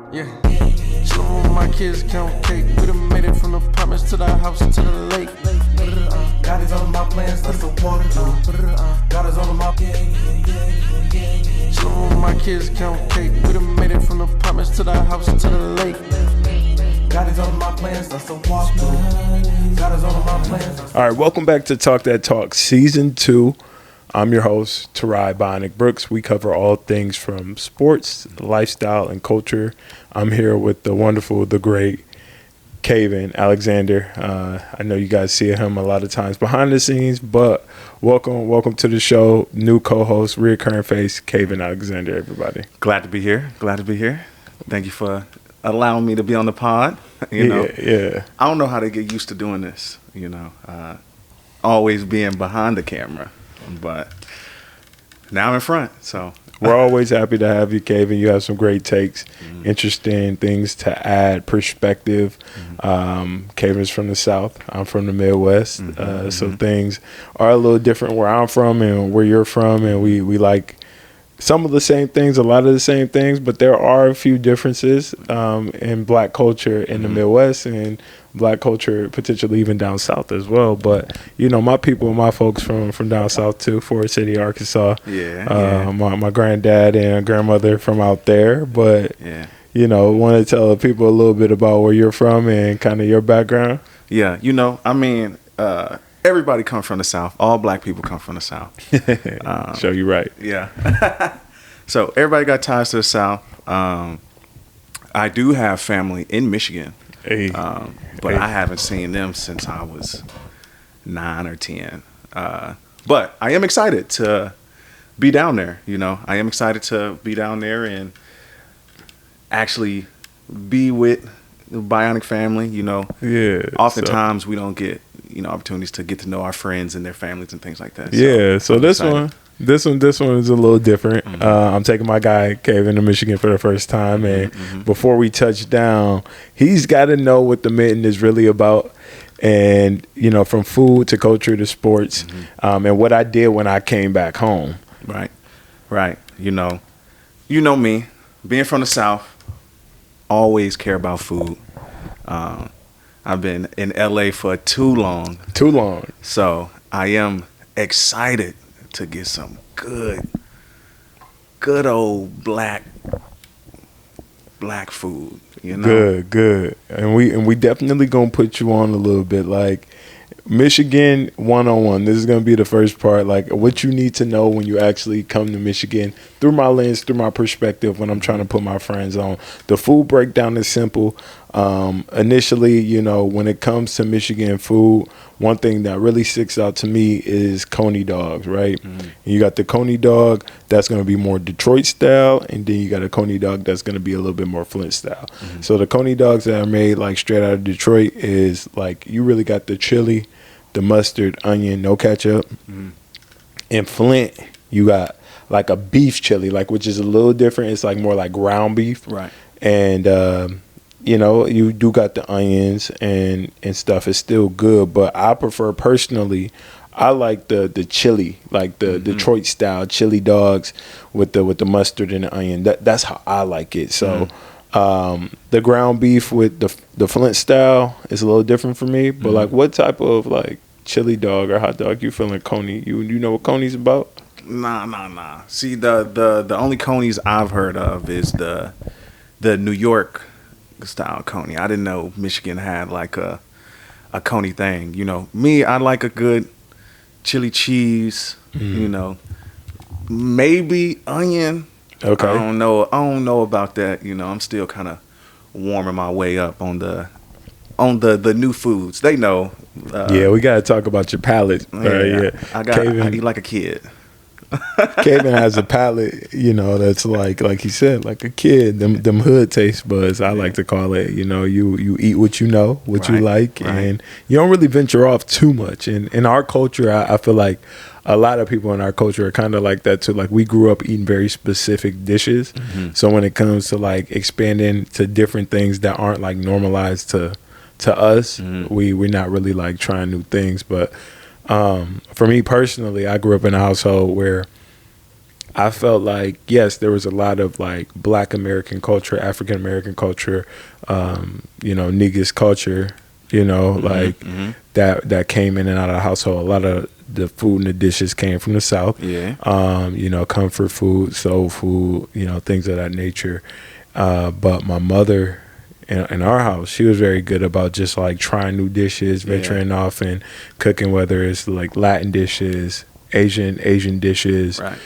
Yeah. Chillin' with my kids, count cake. We done made it from the apartments to the house to the lake. God is all of my plans, that's the water. God is all of my Chillin' with my kids, count cake. We done made it from the apartments to the house to the lake. God is all of my plans, that's the walk through. God is all of my plans. All right, welcome back to Talk That Talk, Season 2. I'm your host, Tor'i Bionic Brooks. We cover all things from sports, lifestyle, and culture. I'm here with the wonderful, the great Kevin Alexander. I know you guys see him a lot of times behind the scenes, but welcome to the show. New co-host, reoccurring face, Kevin Alexander, everybody. Glad to be here. Thank you for allowing me to be on the pod. Yeah. I don't know how to get used to doing this, always being behind the camera, but now I'm in front, so. We're always happy to have you, Kevin. You have some great takes, interesting things to add, perspective. Kevin's from the South. I'm from the Midwest. So things are a little different where I'm from and where you're from. And we like some of the same things, a lot of the same things, but there are a few differences in black culture in the Midwest and black culture potentially even down south as well. But my people, my folks from down south too, Forest City, Arkansas. My granddad and grandmother from out there. But want to tell people a little bit about where you're from and kind of your background. Everybody comes from the South. All black people come from the South. Show you right. Yeah. So everybody got ties to the South. I do have family in Michigan. But I haven't seen them since I was 9 or 10. But I am excited to be down there. I am excited to be down there and actually be with the Bionic family. Oftentimes we don't get opportunities to get to know our friends and their families and things like that. So this one is a little different. I'm taking my guy Kevin to Michigan for the first time, and before we touch down, he's got to know what the mitten is really about, and from food to culture to sports, and what I did when I came back home. Right. You know me, being from the South, always care about food. I've been in LA for too long. So I am excited to get some good old black food, Good. And we definitely gonna put you on a little bit, like Michigan 101. This is gonna be the first part, like what you need to know when you actually come to Michigan through my lens, through my perspective when I'm trying to put my friends on. The food breakdown is simple. Initially, when it comes to Michigan food, one thing that really sticks out to me is Coney dogs, right? And you got the Coney dog that's going to be more Detroit style, and then you got a Coney dog that's going to be a little bit more Flint style. So the Coney dogs that are made like straight out of Detroit is like you really got the chili, the mustard, onion, no ketchup. In Flint, you got like a beef chili, like which is a little different. It's like more like ground beef, right? And you do got the onions and stuff. It's still good, but I prefer personally, I like the chili, like the Detroit style chili dogs with the mustard and the onion. That's how I like it. So the ground beef with the Flint style is a little different for me. But like, what type of like chili dog or hot dog you feeling, Coney? You know what Coney's about? Nah. See, the only Coney's I've heard of is the New York style Coney. I didn't know Michigan had like a Coney thing. Me, I like a good chili cheese. Maybe onion. Okay. I don't know about that. I'm still kind of warming my way up on the new foods. They know. We gotta talk about your palate. I eat like a kid. Kevin has a palate, that's like he said, like a kid. Them hood taste buds, I like to call it. You eat what you know, what you like, and you don't really venture off too much. And in our culture, I feel like a lot of people in our culture are kind of like that too. Like we grew up eating very specific dishes, so when it comes to like expanding to different things that aren't like normalized to us, we're not really like trying new things, but. For me personally, I grew up in a household where I felt like, yes, there was a lot of like Black American culture, African American culture, Negus culture, like that came in and out of the household. A lot of the food and the dishes came from the South. Yeah. Comfort food, soul food, things of that nature. But my mother in our house, she was very good about just like trying new dishes, venturing off and cooking, whether it's like Latin dishes, Asian dishes, right.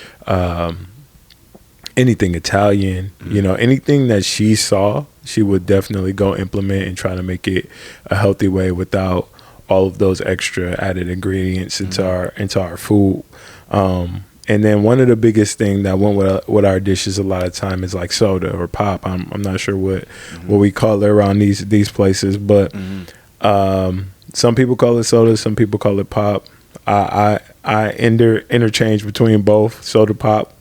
Anything Italian, anything that she saw, she would definitely go implement and try to make it a healthy way without all of those extra added ingredients into our food. And then one of the biggest thing that went with our dishes a lot of time is like soda or pop. I'm not sure what we call it around these places, but some people call it soda, some people call it pop. I interchange between both, soda, pop,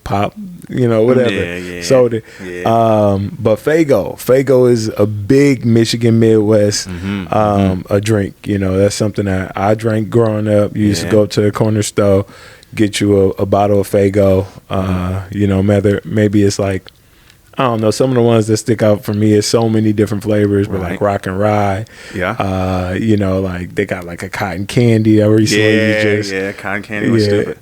whatever, soda. Yeah. But Faygo is a big Michigan Midwest a drink. That's something that I drank growing up. You used to go to the corner store, get you a bottle of Faygo. Maybe it's like, I don't know, some of the ones that stick out for me is so many different flavors, but like rock and rye. Yeah. Like they got like a cotton candy that recently cotton candy was stupid.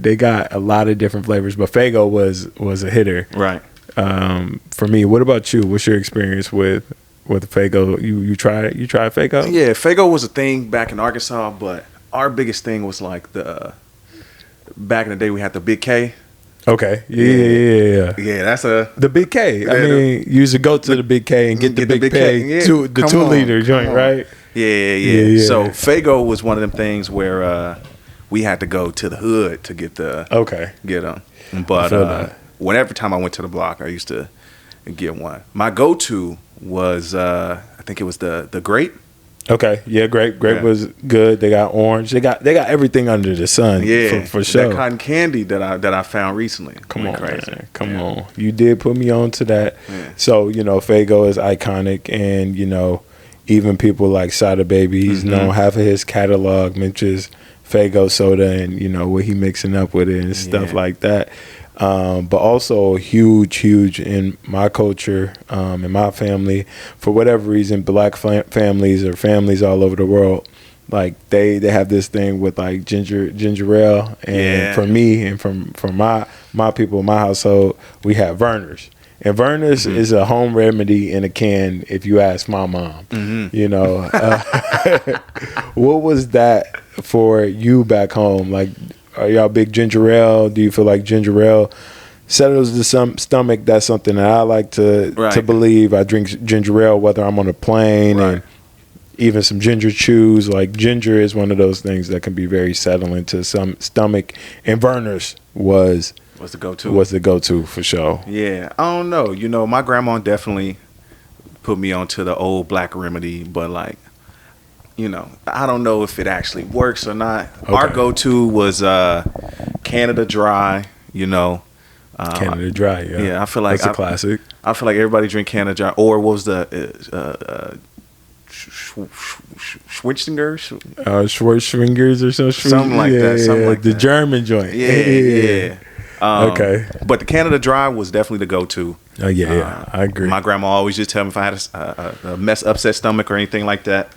They got a lot of different flavors, but Faygo was a hitter. Right. For me. What about you? What's your experience with Faygo? You tried it? You tried Faygo? Yeah, Faygo was a thing back in Arkansas, but our biggest thing was like back in the day we had the Big K. Okay. Yeah. Yeah, that's the Big K. I mean, you used to go to the Big K and get the Big K, the 2-liter joint, right? Yeah. So Faygo was one of them things where we had to go to the hood to get them. But whenever time I went to the block, I used to get one. My go-to was I think it was the grape. Okay, yeah, grape was good. They got orange. They got everything under the sun. Yeah, for sure. That cotton candy that I found recently. Come on, man. Come on. You did put me on to that. Yeah. So Faygo is iconic, and even people like Sada Baby, he's known half of his catalog mentions Faygo soda and what he mixing up with it and stuff like that. But also huge in my culture, in my family, for whatever reason, Black families or families all over the world, like they have this thing with like ginger ale, and for me and from my people, my household, we have Vernors. And Vernors is a home remedy in a can, if you ask my mom. What was that for you back home? Like, are y'all big ginger ale? Do you feel like ginger ale settles the stomach? That's something that I like to believe. I drink ginger ale whether I'm on a plane, and even some ginger chews. Like ginger is one of those things that can be very settling to some stomach. And Vernors was the go-to. Was the go-to for sure. Yeah, I don't know. My grandma definitely put me onto the old Black remedy, but like, I don't know if it actually works or not. Okay. Our go-to was Canada Dry, Canada Dry, yeah. Yeah, I feel like that's a classic. I feel like everybody drink Canada Dry. Or what was the Schwitzingers? Schwarzschwingers or something like that. Something like the German joint. Yeah. Okay. But the Canada Dry was definitely the go-to. Oh, yeah, I agree. My grandma always just tell me if I had a upset stomach or anything like that.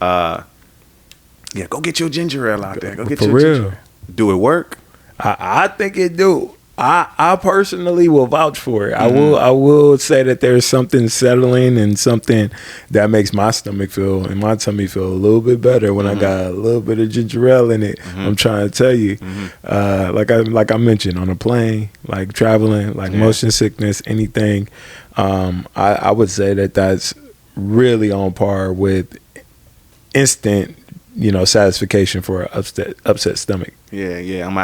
Go get your ginger ale out there. Go get your ginger ale. Do it work? I think it do. I personally will vouch for it. I will say that there's something settling and something that makes my stomach feel and my tummy feel a little bit better when I got a little bit of ginger ale in it. I'm trying to tell you, like I mentioned, on a plane, like traveling, like motion sickness, anything. I would say that's really on par with instant, satisfaction for an upset stomach. Yeah. I'm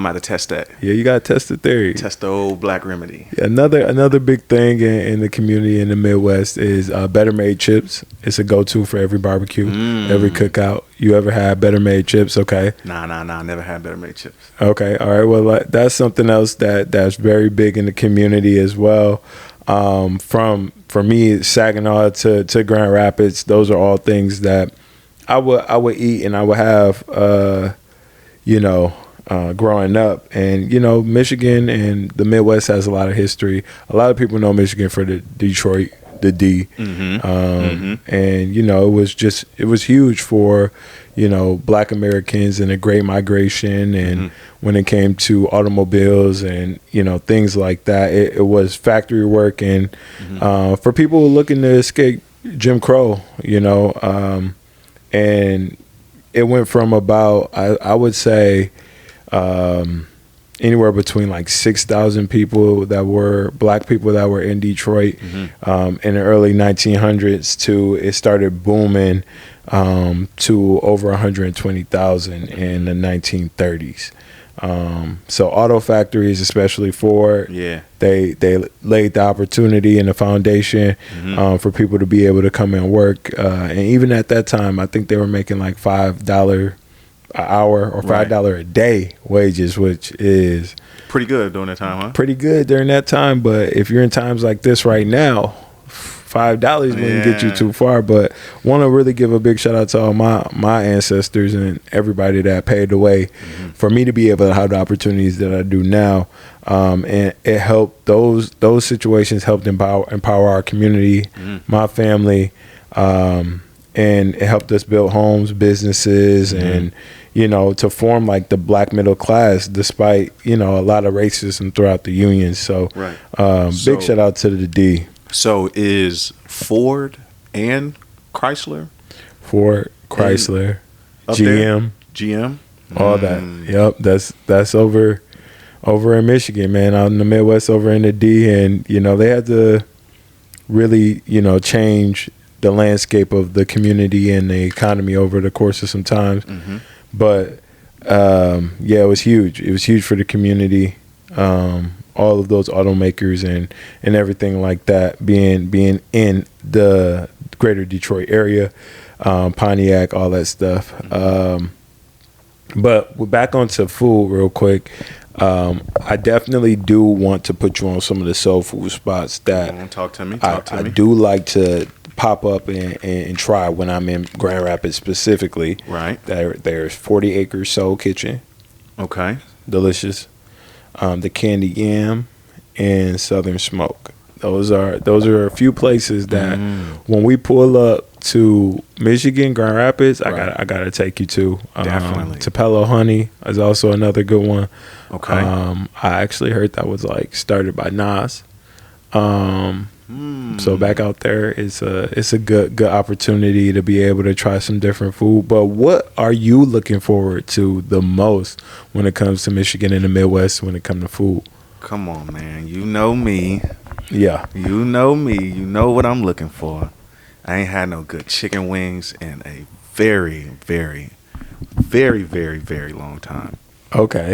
about to test that. Yeah, you gotta test the theory. Test the old Black remedy. Another big thing in the community in the Midwest is Better Made chips. It's a go-to for every barbecue, every cookout. You ever had Better Made chips? Okay. Nah. Never had Better Made chips. Okay. All right. Well, that's something else that's very big in the community as well. For me, Saginaw to Grand Rapids, those are all things that I would eat and I would have. growing up. And, Michigan and the Midwest has a lot of history. A lot of people know Michigan for the Detroit, the D. And, it was huge for, Black Americans and a great migration. And when it came to automobiles and, things like that, it was factory work. And for people looking to escape Jim Crow, and it went from about, I would say, anywhere between like 6,000 people that were Black people that were in Detroit in the early 1900s to it started booming to over 120,000 in the 1930s. So auto factories, especially Ford, they laid the opportunity and the foundation for people to be able to come and work. And even at that time, I think they were making like $5 an hour or $5 a day wages, which is pretty good during that time, huh? Pretty good during that time. But if you're in times like this right now, $5 wouldn't get you too far. But want to really give a big shout out to all my ancestors and everybody that paved the way for me to be able to have the opportunities that I do now. And it helped those situations helped empower our community, my family, and it helped us build homes, businesses, and to form like the Black middle class, despite a lot of racism throughout the Union. So, big shout out to the D. So is Ford and Chrysler? Ford, Chrysler, GM, all that. Yep, that's over in Michigan, man, out in the Midwest, over in the D, and they had to really change the landscape of the community and the economy over the course of some time. But it was huge. It was huge for the community. All of those automakers and everything like that being in the greater Detroit area, Pontiac, all that stuff. But we're back onto food real quick. I definitely do want to put you on some of the soul food spots that talk to me. I do like to pop up and try when I'm in Grand Rapids specifically. Right. There's 40 Acres Soul Kitchen. Okay. Delicious. The Candy Yam and Southern Smoke. Those are a few places that when we pull up to Michigan, Grand Rapids, I gotta take you to. Definitely. Tupelo Honey is also another good one. Okay. I actually heard that was like started by Nas. So back out there, it's a good opportunity to be able to try some different food. But what are you looking forward to the most when it comes to Michigan and the Midwest when it comes to food? Come on, man. You know me. Yeah. You know me. You know what I'm looking for. I ain't had no good chicken wings in a very, very, very, very, very long time. Okay.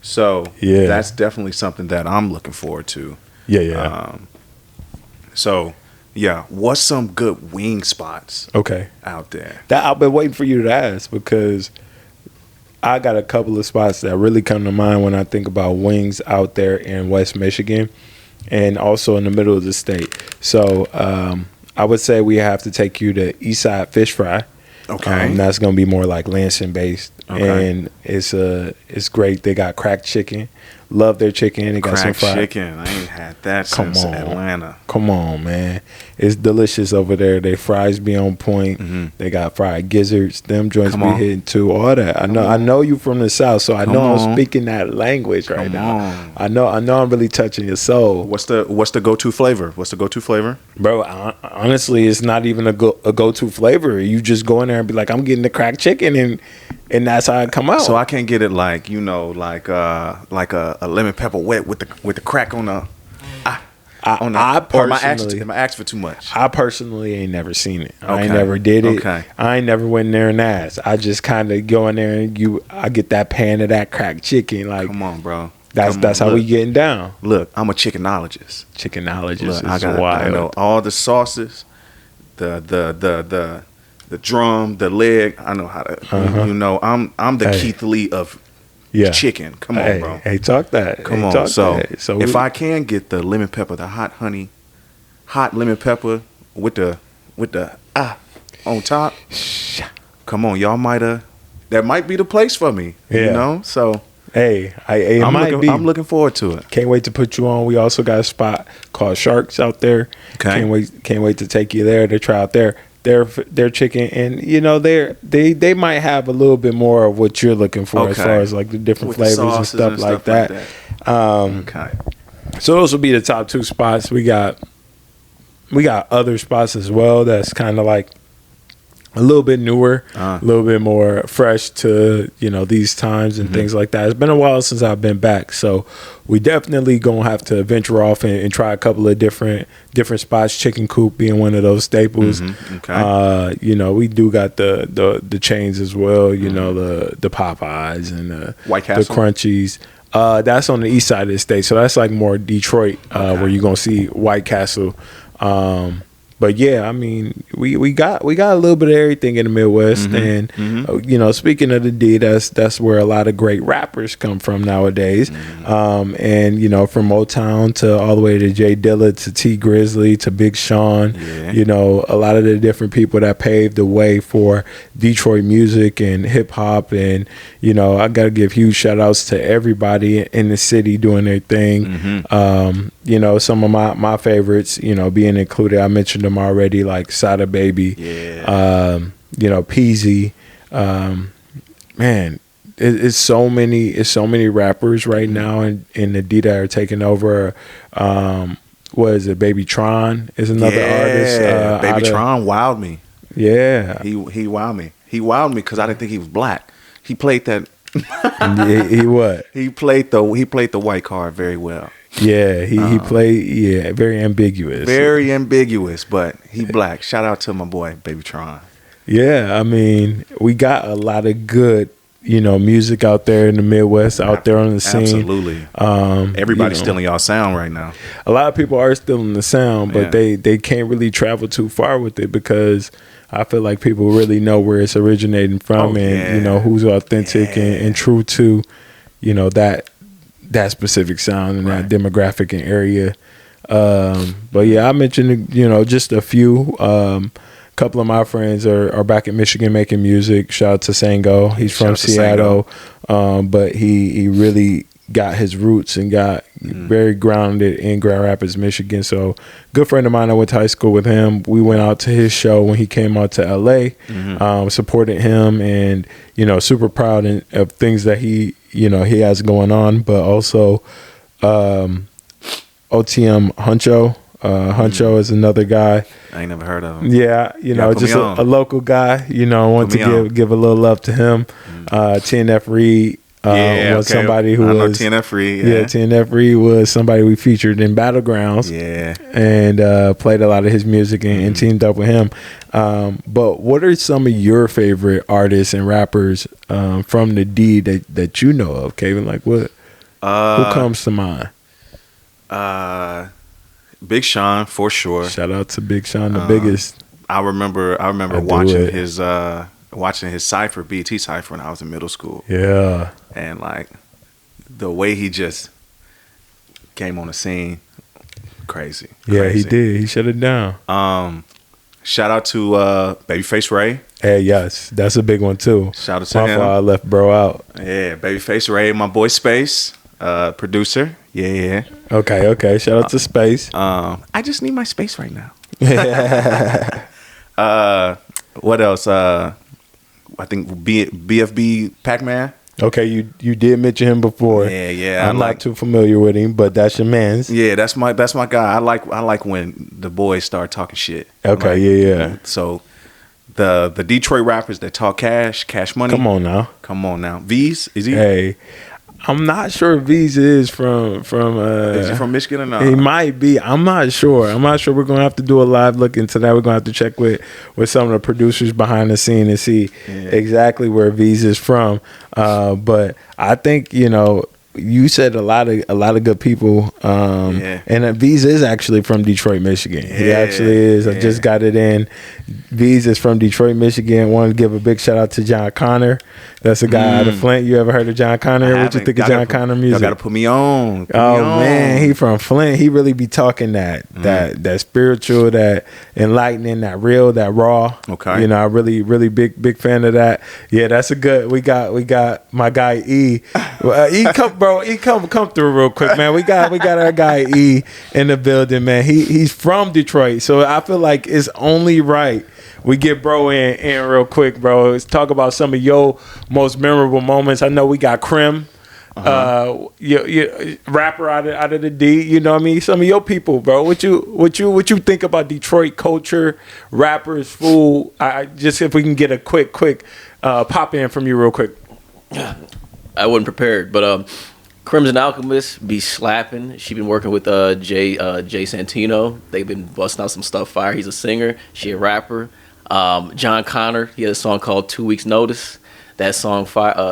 So that's definitely something that I'm looking forward to. Yeah. So, what's some good wing spots out there? That I've been waiting for you to ask because I got a couple of spots that really come to mind when I think about wings out there in West Michigan and also in the middle of the state. So, I would say we have to take you to Eastside Fish Fry. Okay. That's going to be more like Lansing based. Okay. And it's great. They got cracked chicken. Love their chicken. They got some fried chicken. I ain't had that since Atlanta. Come on, man. It's delicious over there. Their fries be on point. They got fried gizzards. Them joints be hitting too. All that. I know you from the South, so I know I'm speaking that language right now. I know I'm really touching your soul. What's the go-to flavor? What's the go-to flavor? Bro, honestly, it's not even a go-to flavor. You just go in there and be like, I'm getting the cracked chicken, and that's how it come out. So I can't get it like a lemon pepper wet with the crack on the. Am I asking for too much? I personally ain't never seen it. I ain't never did it. Okay. I ain't never went in there and asked. I just kind of go in there and I get that pan of that cracked chicken. Like, come on, bro. That's how we getting down. Look, I'm a chickenologist. Chickenologist is wild. I know all the sauces, the drum, the leg. I know how to. I'm the Keith Lee of chicken. Come on, bro. Hey, talk that. Come on. So if I can get the lemon pepper, the hot lemon pepper with the on top. Come on, y'all might have. that might be the place for me. Yeah. You know, so. Hey, I'm looking forward to it. Can't wait to put you on. We also got a spot called Sharks out there. Okay. Can't wait to take you there to try out their chicken, and you know they might have a little bit more of what you're looking for as far as like the different with flavors the and stuff like that. Okay. So those will be the top 2 spots. We got other spots as well. That's kind of like a little bit newer, a little bit more fresh to, you know, these times and things like that. It's been a while since I've been back, so we definitely gonna have to venture off and try a couple of different spots. Chicken Coop being one of those staples. You know, we do got the chains as well. You know, the Popeyes and the White Castle, the Crunchies. That's on the east side of the state, so that's like more Detroit, where you're gonna see White Castle. But yeah, I mean, we got a little bit of everything in the Midwest, and you know, speaking of the D, that's where a lot of great rappers come from nowadays. And you know, from Motown to all the way to Jay Dilla to T Grizzley to Big Sean, you know, a lot of the different people that paved the way for Detroit music and hip hop. And you know, I gotta give huge shout outs to everybody in the city doing their thing. You know, some of my favorites, you know, being included, I mentioned them already, like Sada Baby, you know, Peasy. Man, it's so many rappers right now in the D that are taking over. What is it? Baby Tron is another artist. Baby Tron wowed me. Yeah, he wowed me. He wowed me because I didn't think he was black. He played that. he what? He played the white card very well. Yeah, he played very ambiguous. Very ambiguous, but he black. Shout out to my boy Baby Tron. Yeah, I mean, we got a lot of good, you know, music out there in the Midwest, out there on the scene. Absolutely. Everybody's stealing y'all sound right now. A lot of people are stealing the sound, but they can't really travel too far with it because I feel like people really know where it's originating from and, you know, who's authentic and true to, you know, that specific sound and that demographic and area. But yeah, I mentioned, you know, just a few. Couple of my friends are back in Michigan making music. Shout out to Sango. He's from Seattle, but he really got his roots and got very grounded in Grand Rapids, Michigan. So good friend of mine, I went to high school with him. We went out to his show when he came out to LA, supported him, and, you know, super proud of things that he has going on, but also OTM Huncho. Huncho is another guy. I ain't never heard of him. Yeah, you know, just a local guy. You know, I want to give a little love to him. TNF Reed was somebody who was TNF Reed. Yeah, TNF Reed was somebody we featured in Battlegrounds. Yeah, and played a lot of his music and teamed up with him. But what are some of your favorite artists and rappers from the D that you know of, Kevin? Like what? Who comes to mind? Big Sean for sure. Shout out to Big Sean, the biggest. I remember watching his cipher, BT cipher, when I was in middle school. Yeah, and like the way he just came on the scene, crazy. Yeah, he did. He shut it down. Shout out to Babyface Ray. Hey, yes, that's a big one too. Shout out to him. My fault, I left bro out. Yeah, Babyface Ray, my boy Space, producer. Yeah. Okay. Shout out to Space. I just need my space right now. What else? I think BFB Pac-Man. Okay, you did mention him before. Yeah. I'm not too familiar with him, but that's your man's. Yeah, that's my guy. I like when the boys start talking shit. Okay, yeah. So the Detroit rappers that talk cash money. Come on now. V's, is he? Hey, I'm not sure if V's is from is he from Michigan or not? He might be. I'm not sure. We're gonna have to do a live look into that. We're gonna have to check with some of the producers behind the scene and see exactly where V's is from. But I think, you know, you said a lot of good people. And V's is actually from Detroit, Michigan. He actually is. I just got it in. V's is from Detroit, Michigan. Want to give a big shout out to John Connor. That's a guy out of Flint. You ever heard of John Connor? What you think of John Connor music? Y'all gotta put me on. Man, he from Flint. He really be talking that spiritual, that enlightening, that real, that raw. Okay. You know, I really big fan of that. Yeah, that's a good. We got my guy E. E come through real quick, man. We got our guy E in the building, man. He's from Detroit, so I feel like it's only right we get bro in real quick, bro. Let's talk about some of your most memorable moments. I know we got Krim, your rapper out of the D. You know what I mean? Some of your people, bro. What you think about Detroit culture, rappers, food? Just if we can get a quick pop in from you real quick. I wasn't prepared, but Crimson Alchemist be slapping. She been working with Jay Santino. They've been busting out some stuff fire. He's a singer. She a rapper. John Connor, he had a song called 2 Weeks Notice. That song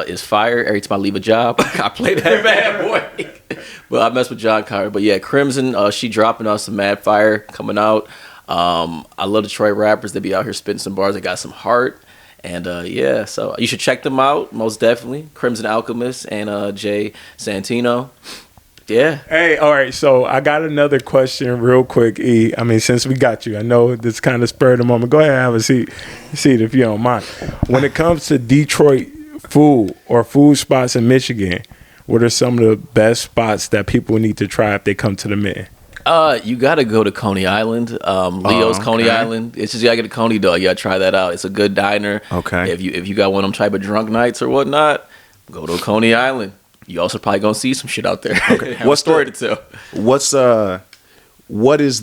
is fire. Every time I leave a job, I play that bad boy. But I mess with John Connor. But yeah, Crimson, she dropping out some mad fire coming out. I love Detroit rappers. They be out here spitting some bars. They got some heart. And yeah, so you should check them out, most definitely. Crimson Alchemist and Jay Santino. Yeah. Hey, all right. So I got another question real quick, E. I mean, since we got you, I know this kind of spurred the moment. Go ahead and have a seat if you don't mind. When it comes to Detroit food or food spots in Michigan, what are some of the best spots that people need to try if they come to the Mitten? You gotta go to Coney Island. Leo's Coney Island. It's just you gotta get a Coney dog. You gotta try that out. It's a good diner. Okay. If you got one of them type of drunk nights or whatnot, go to Coney Island. You also probably gonna see some shit out there. Okay. Have a story to tell. What is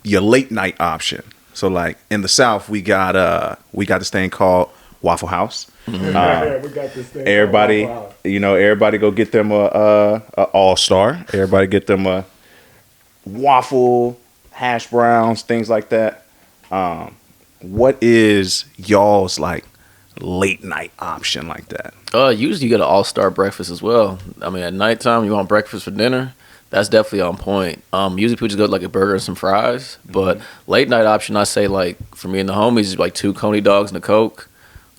your late night option? So like in the South, we got this thing called Waffle House. We got this thing. Everybody, everybody go get them a All-Star. Everybody get them a waffle, hash browns, things like that. What is y'all's like late night option like that? Usually you get an all-star breakfast as well. I mean, at nighttime you want breakfast for dinner, that's definitely on point. Usually people just go like a burger and some fries, but late night option, I say like for me and the homies is like 2 Coney dogs and a Coke,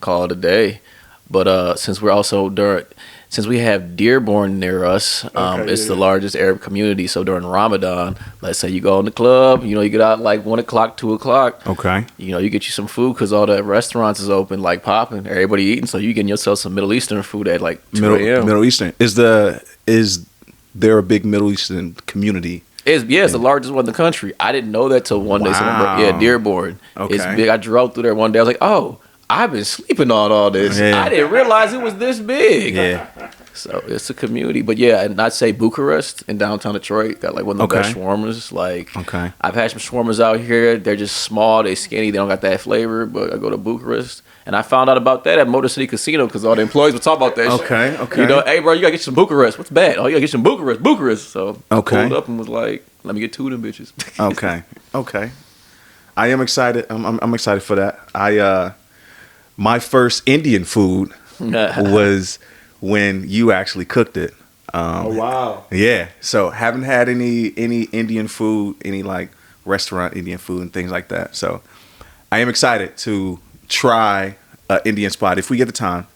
call it a day. But since we have Dearborn near us, it's the largest Arab community. So during Ramadan, let's say you go in the club, you get out like 1 o'clock, 2 o'clock. Okay. You get you some food because all the restaurants is open, like popping. Everybody eating, so you getting yourself some Middle Eastern food at like 2 a.m. Middle Eastern. Is there a big Middle Eastern community? It's the largest one in the country. I didn't know that till one day. Wow. Dearborn. Okay. It's big. I drove through there one day. I was like, oh, I've been sleeping on all this. Yeah. I didn't realize it was this big. Yeah. So it's a community. But yeah, and I'd say Bucharest in downtown Detroit got like one of the best shawarmas. Like, I've had some shawarmas out here. They're just small, they skinny, they don't got that flavor. But I go to Bucharest. And I found out about that at Motor City Casino because all the employees would talk about that shit. Okay. Hey, bro, you got to get some Bucharest. What's bad? Oh, you got to get some Bucharest. So I pulled up and was like, let me get 2 of them bitches. Okay. I am excited. I'm excited for that. My first Indian food was when you actually cooked it. Oh, wow. Yeah. So haven't had any Indian food, any like restaurant Indian food and things like that. So I am excited to try an Indian spot if we get the time.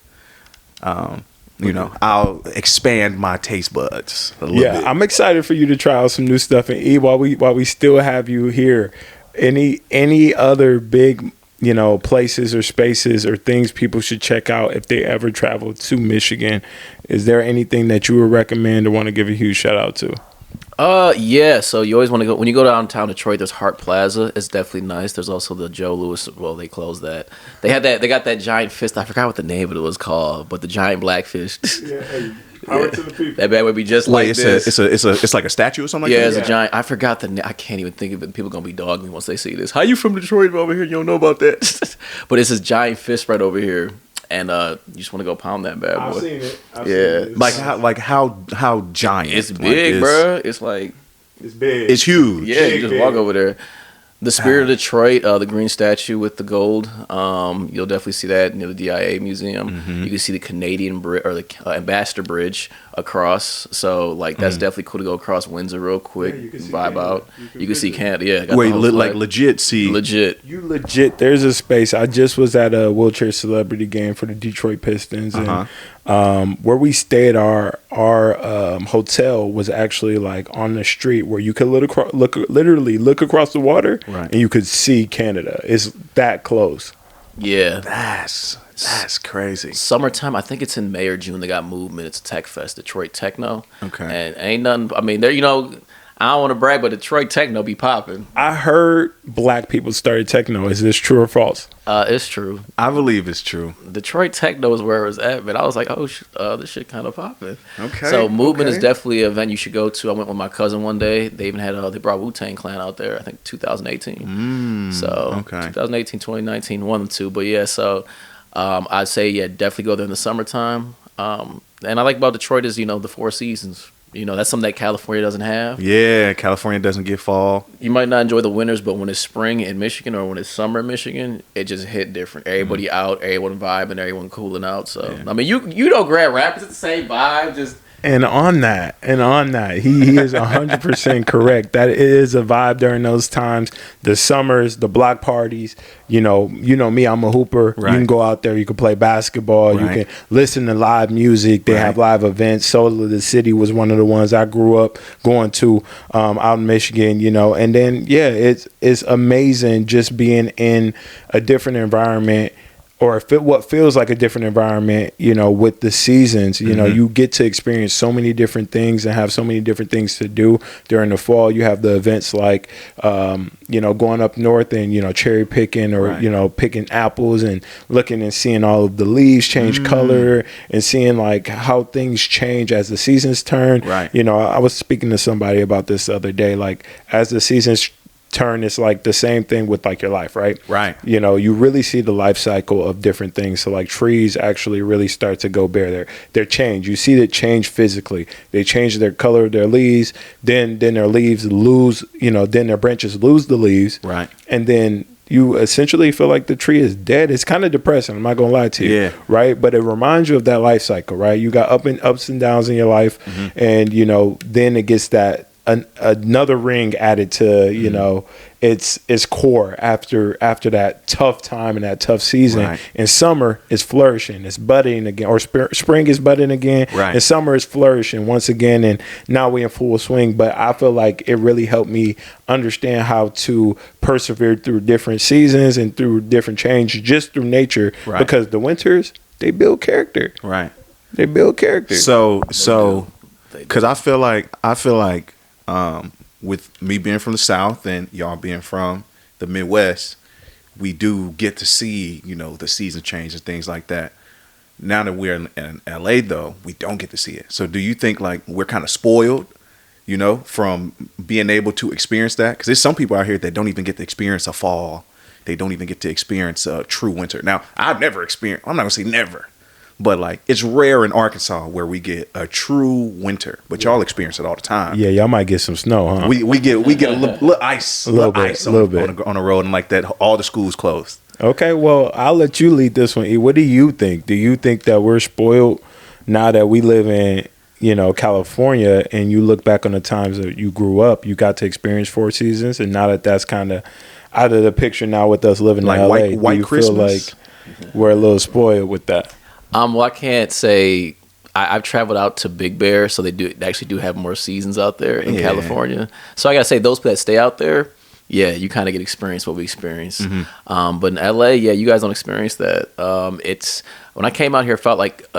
I'll expand my taste buds a little bit. I'm excited for you to try out some new stuff. And E, while we still have you here, any other big places or spaces or things people should check out if they ever travel to Michigan? Is there anything that you would recommend or want to give a huge shout out to? Yeah. So you always want to go when you go downtown Detroit. There's Hart Plaza. It's definitely nice. There's also the Joe Louis. Well, they closed that. They had that. They got that giant fist. I forgot what the name of it was called, but the giant blackfish. Yeah. Power to the people. That bad would be just like this. It's like a statue or something like that? Yeah, it's a giant. I forgot the name. I can't even think of it. People going to be dogging me once they see this. How you from Detroit over here? You don't know about that? But it's this giant fist right over here. And you just want to go pound that bad boy. I've seen it. Like how giant? It's big, bro. It's like it's big. It's huge. Yeah, you just walk over there. The Spirit of Detroit, the green statue with the gold. You'll definitely see that near the DIA Museum. You can see the Canadian or the Ambassador Bridge across. So like that's definitely cool to go across Windsor real quick, vibe out. You can see Canada. Yeah. Wait, like legit see. Legit. You legit. There's a space. I just was at a wheelchair celebrity game for the Detroit Pistons, and where we stayed, our hotel was actually like on the street where you could literally look across the water, and you could see Canada. It's that close. Yeah, that's crazy. Summertime, I think it's in May or June. They got movement. It's a tech fest, Detroit Techno. Okay, and ain't nothing. I mean, there. I don't want to brag, but Detroit Techno be popping. I heard black people started techno. Is this true or false? It's true. I believe it's true. Detroit Techno is where it was at, but I was like, this shit kind of popping. Okay. So movement is definitely an event you should go to. I went with my cousin one day. They even had they brought Wu-Tang Clan out there. I think 2018. So 2018, 2019, one of the two. But yeah, so I'd say definitely go there in the summertime. And I like about Detroit is the Four Seasons. That's something that California doesn't have. Yeah, California doesn't get fall. You might not enjoy the winters, but when it's spring in Michigan or when it's summer in Michigan, it just hit different. Everybody out, everyone vibing, everyone cooling out. So I mean, Grand Rapids, it's the same vibe. Just and on that, he is 100% correct. That it is a vibe during those times. The summers, the block parties. You know me, I'm a hooper. Right. You can go out there, you can play basketball, you can listen to live music. They have live events. Soul of the City was one of the ones I grew up going to out in Michigan, and then it's amazing just being in a different environment. Or what feels like a different environment, with the seasons, you get to experience so many different things and have so many different things to do during the fall. You have the events like, going up north and, cherry picking or, picking apples and looking and seeing all of the leaves change color and seeing like how things change as the seasons turn. Right. I was speaking to somebody about this the other day, like as the seasons turn, it's like the same thing with like your life, right? You really see the life cycle of different things. So like trees actually really start to go bare. Their change, you see it change physically. They change their color of their leaves, then their leaves lose, then their branches lose the leaves, right? And then you essentially feel like the tree is dead. It's kind of depressing, I'm not gonna lie to you, right? But it reminds you of that life cycle, right? You got ups and downs in your life, and then it gets that another ring added to its core after that tough time and that tough season. And summer is flourishing, it's budding again, or spring is budding again, and summer is flourishing once again, and now we're in full swing. But I feel like it really helped me understand how to persevere through different seasons and through different change just through nature, because the winters, they build character. They build character. So because I feel like with me being from the South and y'all being from the Midwest, we do get to see, the season change and things like that. Now that we're in LA, though, we don't get to see it. So do you think like we're kind of spoiled, from being able to experience that? Because there's some people out here that don't even get to experience a fall. They don't even get to experience a true winter. Now, I've never experienced, I'm not going to say never, but like it's rare in Arkansas where we get a true winter, but y'all experience it all the time. Yeah, y'all might get some snow, huh? We get a little ice, a little bit on the road, and like that, all the schools closed. Okay, well, I'll let you lead this one. E, what do you think? Do you think that we're spoiled now that we live in, California, and you look back on the times that you grew up, you got to experience 4 seasons, and now that that's kind of out of the picture now with us living like in LA, white do you Christmas? feel like we're a little spoiled with that? Well, I can't say. I've traveled out to Big Bear, so they actually do have more seasons out there in California. So I gotta say, those people that stay out there, you kind of get experience what we experience. But in LA, you guys don't experience that. It's when I came out here, it felt like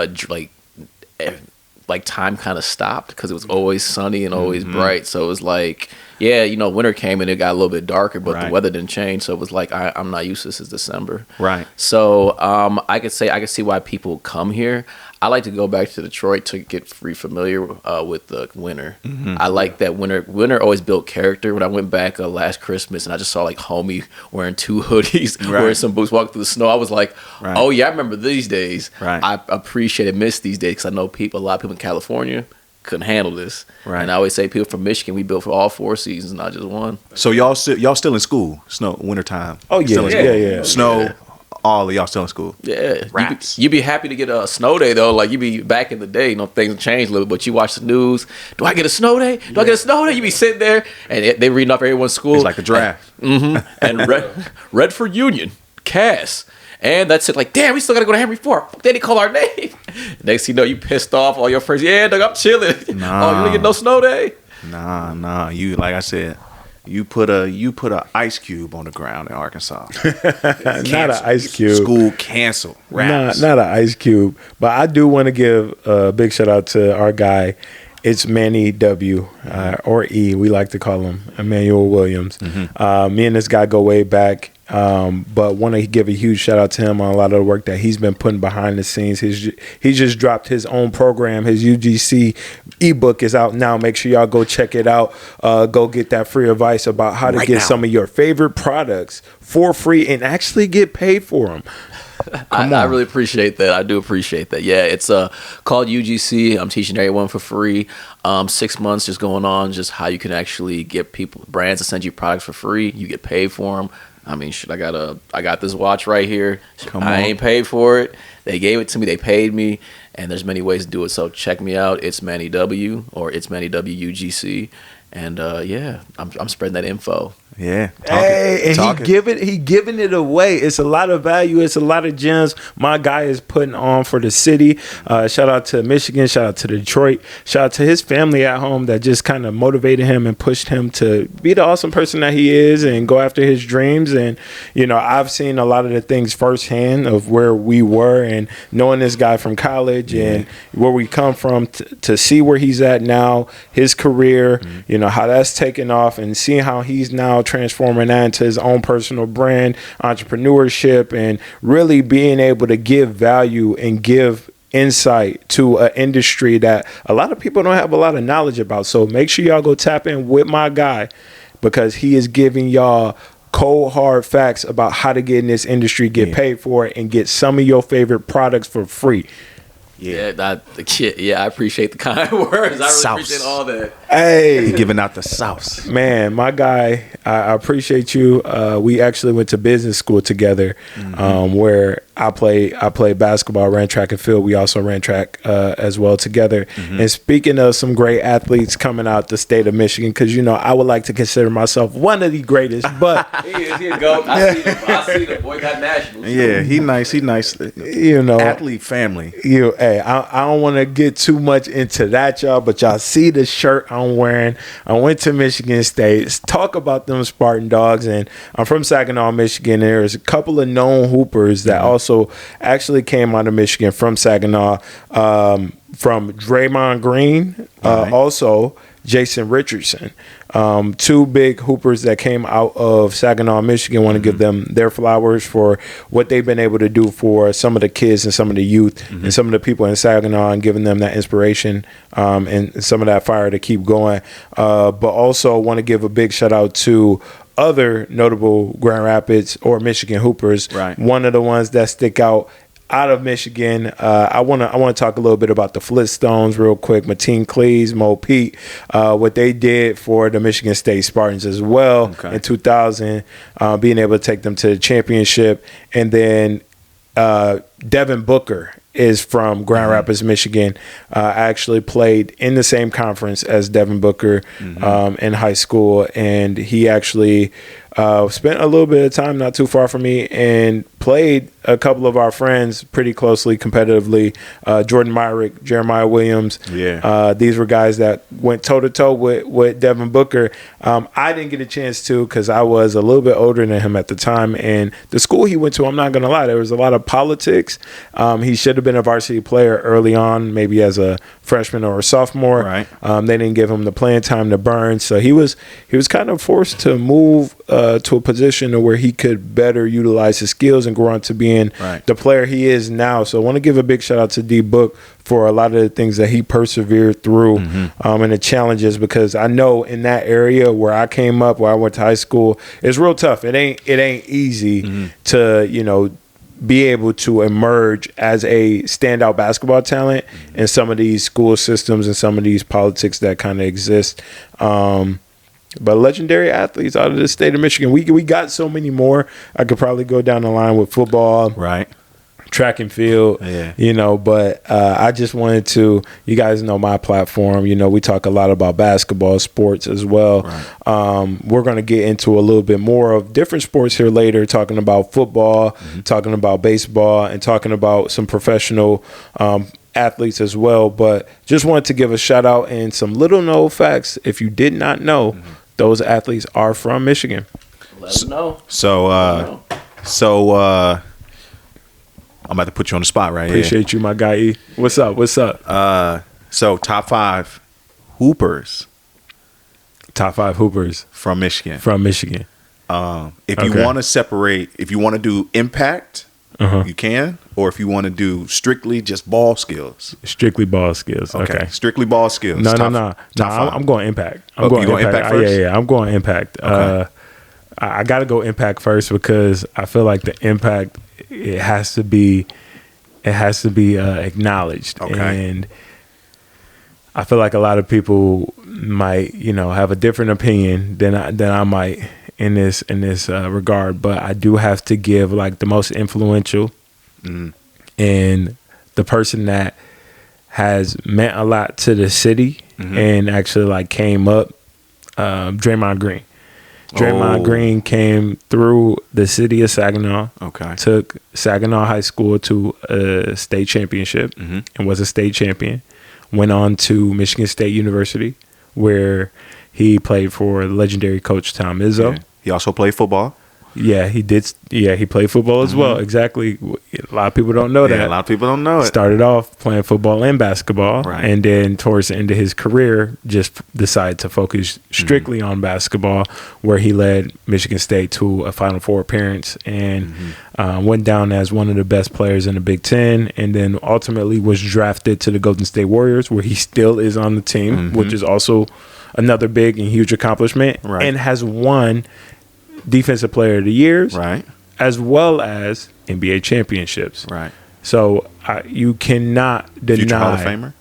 time kind of stopped because it was always sunny and always bright. So it was like, winter came and it got a little bit darker, but the weather didn't change. So it was like, I'm not used to this. It's December. Right. So I could see why people come here. I like to go back to Detroit to get familiar with the winter. I like that winter. Winter always built character. When I went back last Christmas and I just saw like homie wearing 2 hoodies, wearing some boots, walking through the snow, I was like, oh yeah, I remember these days. I appreciate and miss these days because I know a lot of people in California couldn't handle this. Right. And I always say people from Michigan, we built for all 4 seasons, not just one. So y'all still in school? Wintertime. Oh, yeah. Still in school. Yeah. Snow. All of y'all still in school. Yeah, Raps. you'd be happy to get a snow day though. Like you be back in the day, things have changed a little bit. But you watch the news. Do I get a snow day? Do I get a snow day? You be sitting there and they reading off everyone's school. It's like the draft. And Redford Union, Cass, and that's it. Like damn, we still gotta go to Henry Ford. Then they call our name. Next thing you know, you pissed off. All your friends. Yeah, dog, I'm chilling. Nah. Oh, you didn't get no snow day. Nah. You like I said. You put a ice cube on the ground in Arkansas. Not an ice cube. School cancel. Not an ice cube. But I do want to give a big shout out to our guy. It's Manny W. Or E. We like to call him Emmanuel Williams. Me and this guy go way back. But want to give a huge shout out to him on a lot of the work that he's been putting behind the scenes. He just dropped his own program. His UGC ebook is out now. Make sure y'all go check it out. Go get that free advice about how to get some of your favorite products for free and actually get paid for them. I really appreciate that. I do appreciate that. Yeah, it's called UGC. I'm teaching everyone for free. 6 months just going on, just how you can actually get brands to send you products for free. You get paid for them. I mean, shit, I got this watch right here. I ain't paid for it. They gave it to me. They paid me. And there's many ways to do it. So check me out. It's Manny W or it's Manny W UGC. And yeah, I'm spreading that info. Yeah. He giving it away. It's a lot of value. It's a lot of gems my guy is putting on for the city. Shout out to Michigan. Shout out to Detroit. Shout out to his family at home that just kind of motivated him and pushed him to be the awesome person that he is and go after his dreams. And, I've seen a lot of the things firsthand of where we were and knowing this guy from college and where we come from to see where he's at now, his career, how that's taken off and seeing how he's now transforming that into his own personal brand, entrepreneurship, and really being able to give value and give insight to an industry that a lot of people don't have a lot of knowledge about. So make sure y'all go tap in with my guy because he is giving y'all cold hard facts about how to get in this industry, get paid for it, and get some of your favorite products for free. Yeah, I appreciate the kind words. I really appreciate all that. Hey, giving out the sauce, man. My guy, I appreciate you. We actually went to business school together, where I played basketball, ran track and field. We also ran track as well together. And speaking of some great athletes coming out the state of Michigan, because I would like to consider myself one of the greatest, but he a goat. I see the boy got nationals. Yeah, he nice. Athlete family. Hey, I don't want to get too much into that, y'all, but y'all see the shirt I'm wearing. I went to Michigan State. Let's talk about them Spartan Dogs, and I'm from Saginaw, Michigan. There's a couple of known hoopers that also actually came out of Michigan from Saginaw, from Draymond Green, also Jason Richardson. Two big hoopers that came out of Saginaw, Michigan. Want to give them their flowers for what they've been able to do for some of the kids and some of the youth and some of the people in Saginaw and giving them that inspiration and some of that fire to keep going. But also want to give a big shout out to other notable Grand Rapids or Michigan hoopers. Right. One of the ones that stick out of Michigan, I want to talk a little bit about the Flintstones real quick. Mateen Cleese, Mo Pete, what they did for the Michigan State Spartans as well in 2000, being able to take them to the championship. And then Devin Booker is from Grand Rapids, Michigan. I actually played in the same conference as Devin Booker in high school, and he actually spent a little bit of time not too far from me and played a couple of our friends pretty closely competitively. Jordan Myrick, Jeremiah Williams. These were guys that went toe-to-toe with Devin Booker. I didn't get a chance to because I was a little bit older than him at the time. And the school he went to, I'm not going to lie, there was a lot of politics. He should have been a varsity player early on, maybe as a freshman or a sophomore. They didn't give him the playing time to burn. So he was kind of forced to move to a position where he could better utilize his skills and grow on to being the player he is now. So I want to give a big shout out to D Book for a lot of the things that he persevered through and the challenges, because I know in that area where I came up, where I went to high school, it's real tough. It ain't easy to, be able to emerge as a standout basketball talent in some of these school systems and some of these politics that kind of exist. But legendary athletes out of the state of Michigan. We got so many more. I could probably go down the line with football. Right. Track and field, but I just wanted to, you guys know my platform, we talk a lot about basketball, sports as well. Right. We're going to get into a little bit more of different sports here later, talking about football, talking about baseball, and talking about some professional athletes as well. But just wanted to give a shout out and some little known facts. If you did not know, those athletes are from Michigan. Let them know. So I'm about to put you on the spot right here. Appreciate you, my guy E. What's up? So top 5 hoopers. Top 5 hoopers. From Michigan. If you want to separate, if you want to do impact, you can. Or if you want to do strictly just ball skills. Strictly ball skills. Okay. Strictly ball skills. No. I'm going impact. You going impact first? Yeah. I'm going impact. Okay. I got to go impact first because I feel like the impact, it has to be acknowledged. Okay. And I feel like a lot of people might, have a different opinion than I might in this regard. But I do have to give like the most influential and the person that has meant a lot to the city and actually like came up, Draymond Green. Draymond Green came through the city of Saginaw. Okay. Took Saginaw High School to a state championship and was a state champion. Went on to Michigan State University, where he played for legendary coach Tom Izzo. Yeah. He also played football. Yeah, he did. Yeah, he played football as well. Exactly. A lot of people don't know that. A lot of people don't know it. Started off playing football and basketball, and then towards the end of his career, just decided to focus strictly on basketball, where he led Michigan State to a Final Four appearance and went down as one of the best players in the Big Ten, and then ultimately was drafted to the Golden State Warriors, where he still is on the team, which is also another big and huge accomplishment, and has won Defensive Player of the Years, as well as NBA championships. Right. So you cannot deny. Future Hall of Famer?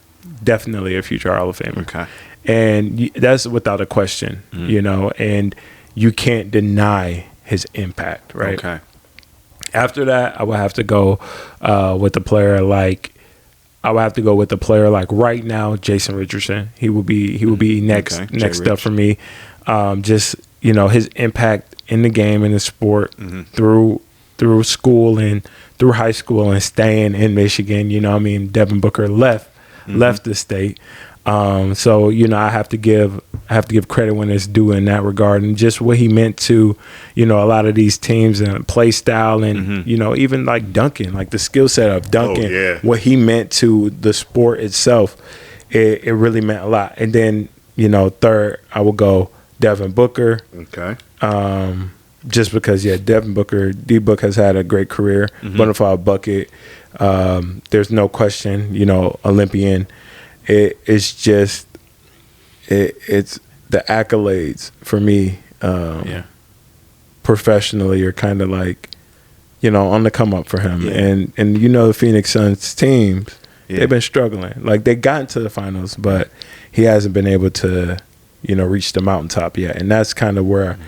Definitely a future Hall of Famer. Okay. And that's without a question, and you can't deny his impact, right? Okay. After that, I would have to go with a player like right now, Jason Richardson. He will be next up for me. Just his impact in the game, in the sport, through school and through high school and staying in Michigan. Devin Booker left the state. So I have to give credit when it's due in that regard, and just what he meant to a lot of these teams and play style, and even like dunking, like the skill set of dunking, what he meant to the sport itself, it really meant a lot. And then third, I will go Devin Booker. Okay. Just because, Devin Booker, D-Book has had a great career, bonafide bucket. There's no question, Olympian. It's just, it's the accolades for me, professionally are kind of like, on the come up for him. Yeah. And the Phoenix Suns teams, they've been struggling. Like they got into the finals, but he hasn't been able to, reach the mountaintop yet. And that's kind of where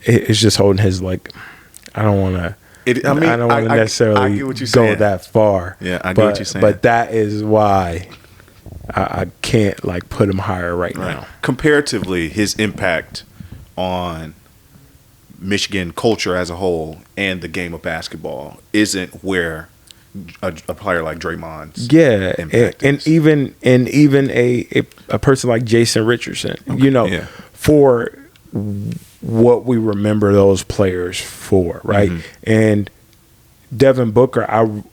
it's just holding his, like, I don't want to necessarily go that far. Yeah, I get what you're saying. But that is why I can't, like, put him higher right now. Comparatively, his impact on Michigan culture as a whole and the game of basketball isn't where a player like Draymond's impact is. And even a person like Jason Richardson, for what we remember those players for, right? And Devin Booker,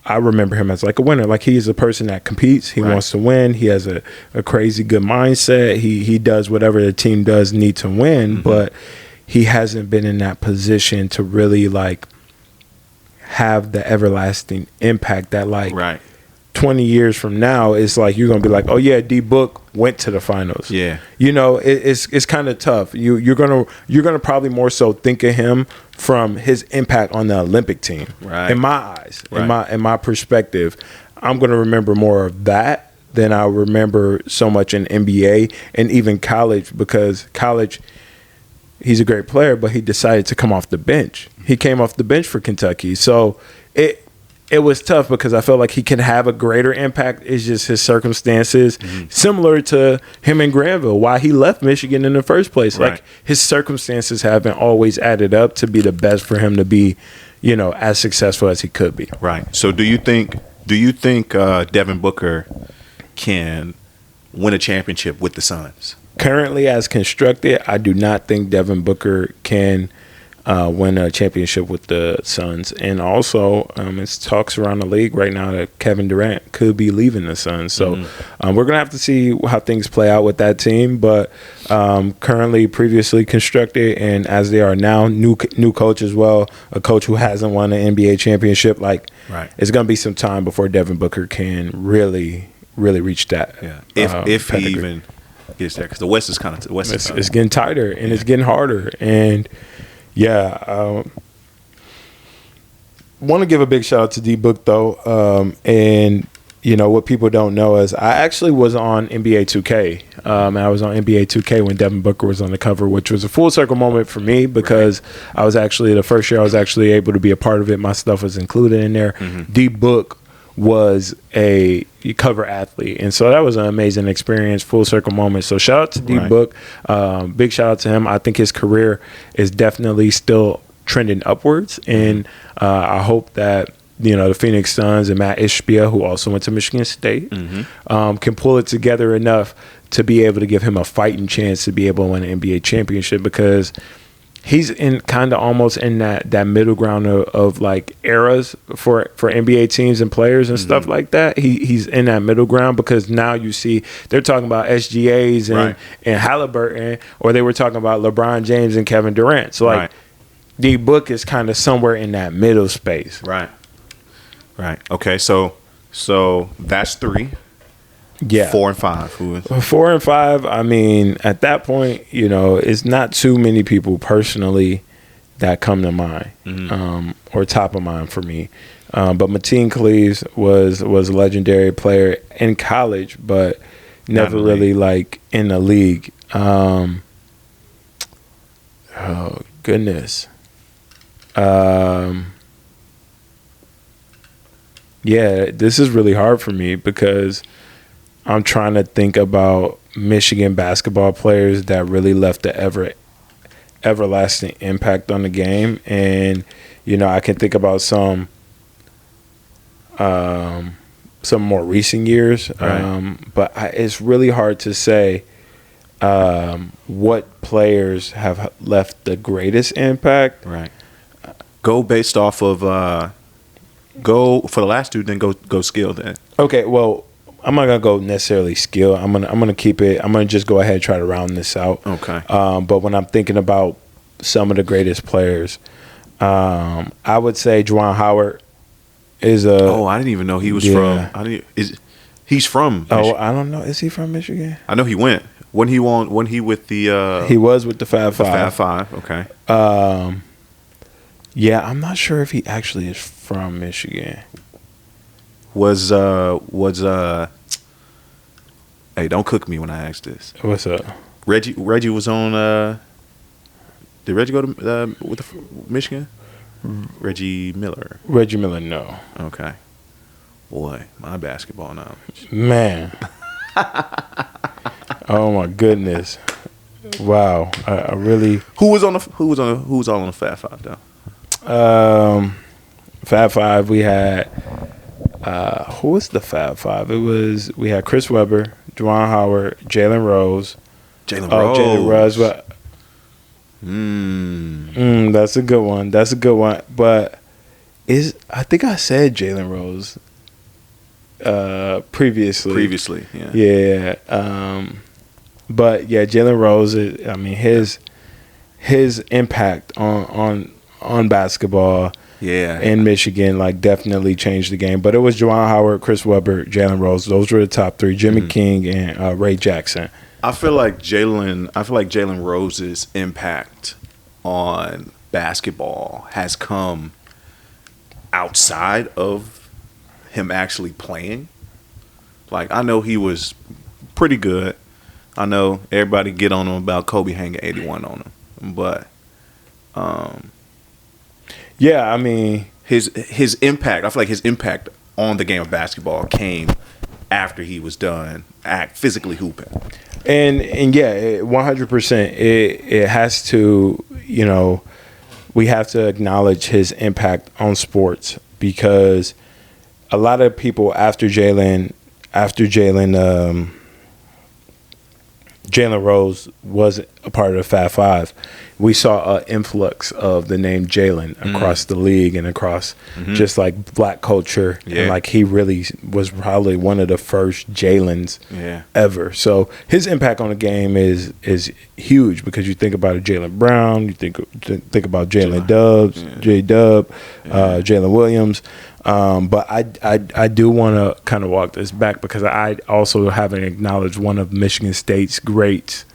I remember him as like a winner. Like, he is a person that competes. He wants to win. He has a crazy good mindset. He does whatever the team does need to win, but he hasn't been in that position to really, like, have the everlasting impact that, like, 20 years from now, it's like you're gonna be like, oh yeah, D Book went to the finals. Yeah, you know, it's kind of tough. You're gonna probably more so think of him from his impact on the Olympic team. Right. In my eyes, in my perspective, I'm gonna remember more of that than I remember so much in NBA and even college, because college, he's a great player, but he decided to come off the bench. He came off the bench for Kentucky, so it was tough because I felt like he can have a greater impact. It's just his circumstances, similar to him in Granville, why he left Michigan in the first place. Right. Like, his circumstances haven't always added up to be the best for him to be, you know, as successful as he could be. Right. So do you think Devin Booker can win a championship with the Suns? Currently, as constructed, I do not think Devin Booker can win a championship with the Suns. And also, it's talks around the league right now that Kevin Durant could be leaving the Suns. So we're going to have to see how things play out with that team. But currently, previously constructed, and as they are now, new coach as well, a coach who hasn't won an NBA championship. Like, it's going to be some time before Devin Booker can really reach that. Yeah. If he even gets there, because the West is kind of it's getting tighter and it's getting harder. And yeah, want to give a big shout out to D Book though. And you know what people don't know is I actually was on NBA 2K. I was on NBA 2K when Devin Booker was on the cover, which was a full circle moment for me because I was actually the first year I was actually able to be a part of it. My stuff was included in there. D Book was a cover athlete, and so that was an amazing experience, full circle moment. So shout out to D Book, big shout out to him. I think his career is definitely still trending upwards, and I hope that, you know, the Phoenix Suns and Matt Ishbia, who also went to Michigan State, can pull it together enough to be able to give him a fighting chance to be able to win an NBA championship, because he's in kind of almost in that middle ground of like eras for NBA teams and players and stuff like that. He's in that middle ground, because now you see they're talking about SGAs and Halliburton, or they were talking about LeBron James and Kevin Durant. So like D Book is kind of somewhere in that middle space. Right. Okay. So that's 3. Yeah. 4 and 5. Who is? 4 and 5. I mean, at that point, you know, it's not too many people personally that come to mind, or top of mind for me. But Mateen Cleaves was a legendary player in college, but never really like in the league. Oh goodness. Yeah, this is really hard for me because I'm trying to think about Michigan basketball players that really left the everlasting impact on the game. And, you know, I can think about some more recent years. But it's really hard to say what players have left the greatest impact. Right. Go based off of go for the last 2, then go skill then. Okay, well, I'm not gonna go necessarily skill. I'm gonna keep it. I'm gonna just go ahead and try to round this out. Okay. But when I'm thinking about some of the greatest players, I would say Juwan Howard is a. Oh, I didn't even know he was from. He's from Michigan. Oh, I don't know. Is he from Michigan? I know he went. When he with the. He was with the Fab Five. The Fab Five. Okay. Yeah, I'm not sure if he actually is from Michigan. Was hey, don't cook me when I ask this. What's up? Reggie was on. Did Reggie go to with Michigan? Reggie Miller, no. Okay. Boy, my basketball knowledge. Man. Oh my goodness. Wow. I really. Who was all on the Fab Five though? Fab Five. We had. Who was the Fab Five? We had Chris Webber, Juwan Howard, Jalen Rose. Jalen Rose. That's a good one. But I think I said Jalen Rose previously. Previously, yeah. Yeah. But yeah, Jalen Rose. I mean, his impact on basketball in Michigan, like definitely changed the game. But it was Juwan Howard, Chris Webber, Jalen Rose. Those were the top three. Jimmy King and Ray Jackson. I feel like Jalen Rose's impact on basketball has come outside of him actually playing. Like, I know he was pretty good. I know everybody get on him about Kobe hanging 81 on him, but yeah, I mean his impact. I feel like his impact on the game of basketball came after he was done physically hooping. And yeah, 100%. It has to, you know, we have to acknowledge his impact on sports, because a lot of people after Jalen Rose was a part of the Fab Five, we saw an influx of the name Jalen across the league and across just like black culture. Yeah. And like he really was probably one of the first Jalens ever. So his impact on the game is huge, because you think about a Jaylen Brown, you think about Jalen Dubs, J-Dub, Jalen Williams. But I do want to kind of walk this back, because I also haven't acknowledged one of Michigan State's greats.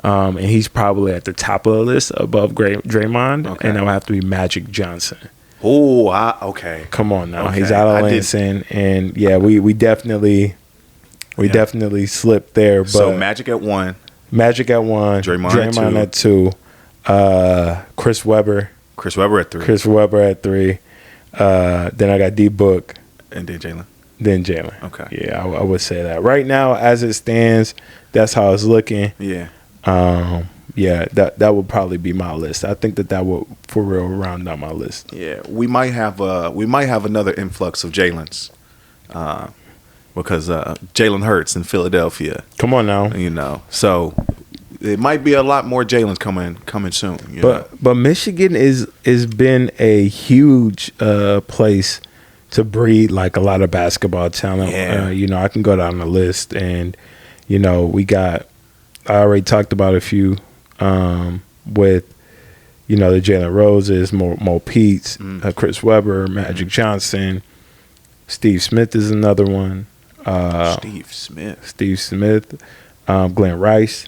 And he's probably at the top of the list above Draymond, and that would have to be Magic Johnson. Oh, okay. Come on now. Okay. He's out of Lansing, and yeah, we definitely slipped there. But so Magic at 1. Draymond at 2. Chris Webber at 3. Then I got D-Book. And then Jalen. Okay. Yeah, I would say that. Right now, as it stands, that's how it's looking. Yeah. Yeah, that would probably be my list. I think that would for real round out my list. Yeah, we might have another influx of Jalen's, because Jalen Hurts in Philadelphia. Come on now, you know. So it might be a lot more Jalen's coming soon. But Michigan is been a huge place to breed like a lot of basketball talent. Yeah. You know, I can go down the list, and you know, I already talked about a few with, you know, the Jalen Roses, Mo Peets, Chris Webber, Magic Johnson. Steve Smith is another one. Steve Smith. Glenn Rice.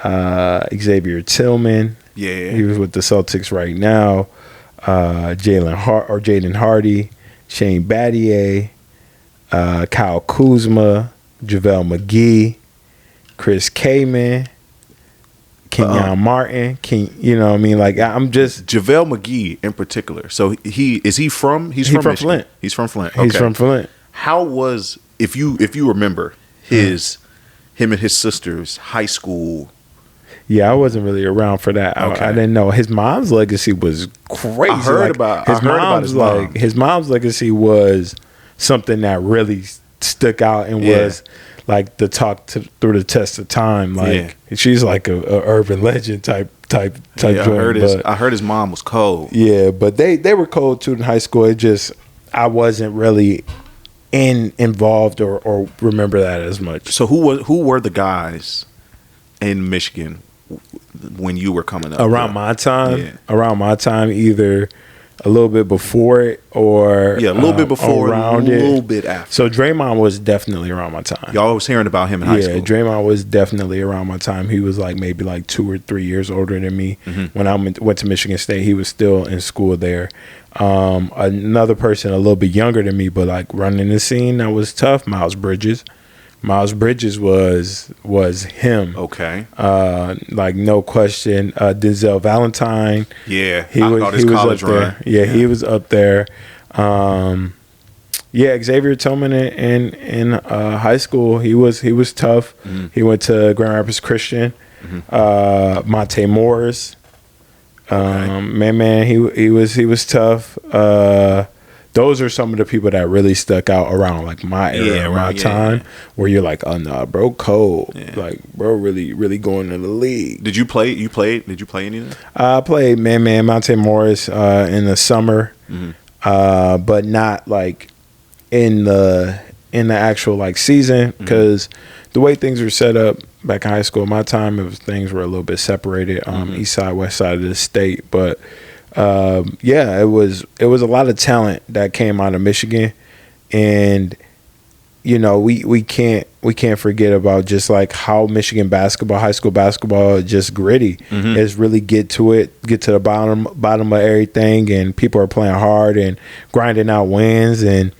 Xavier Tillman. Yeah. He was with the Celtics right now. Jaden Hardy. Shane Battier. Kyle Kuzma. JaVale McGee. Chris Kaman, Kenyon Martin, you know what I mean? Like, I'm just JaVale McGee in particular. So he's from Flint. He's from Flint. Okay. He's from Flint. How was, if you remember him and his sister's high school? Yeah, I wasn't really around for that. Okay. I didn't know. His mom's legacy was crazy. I heard about his mom. His mom's legacy was something that really stuck out and was like the talk through the test of time. Like she's like a urban legend type. Yeah, I heard his mom was cold. Yeah, but they were cold too in high school. It just, I wasn't really involved or remember that as much. So who were the guys in Michigan when you were coming up? Around my time, either a little bit before it or a little bit before, around a little bit after. So Draymond was definitely around my time. Y'all was hearing about him in high school. Yeah, Draymond was definitely around my time. He was like maybe like 2 or 3 years older than me. When I went to Michigan State, he was still in school there. Another person a little bit younger than me, but like running the scene that was tough, Miles Bridges. Miles Bridges was him. Okay. Like no question. Denzel Valentine. Yeah. He was college up run. there. Yeah, he was up there. Xavier Tillman in high school, he was tough. He went to Grand Rapids Christian. Monte Morris. He was tough. Those are some of the people that really stuck out around like my era, my time, where you're like, oh no, bro, cold. Yeah. Like, bro, really going to the league. Did you play? Did you play any of that? I played Monte Morris in the summer, but not like in the actual like season, because the way things were set up back in high school, my time, things were a little bit separated, east side, west side of the state, but yeah, it was a lot of talent that came out of Michigan, and you know, we can't forget about just like how Michigan basketball, high school basketball, just gritty. Is really get to the bottom of everything, and people are playing hard and grinding out wins, and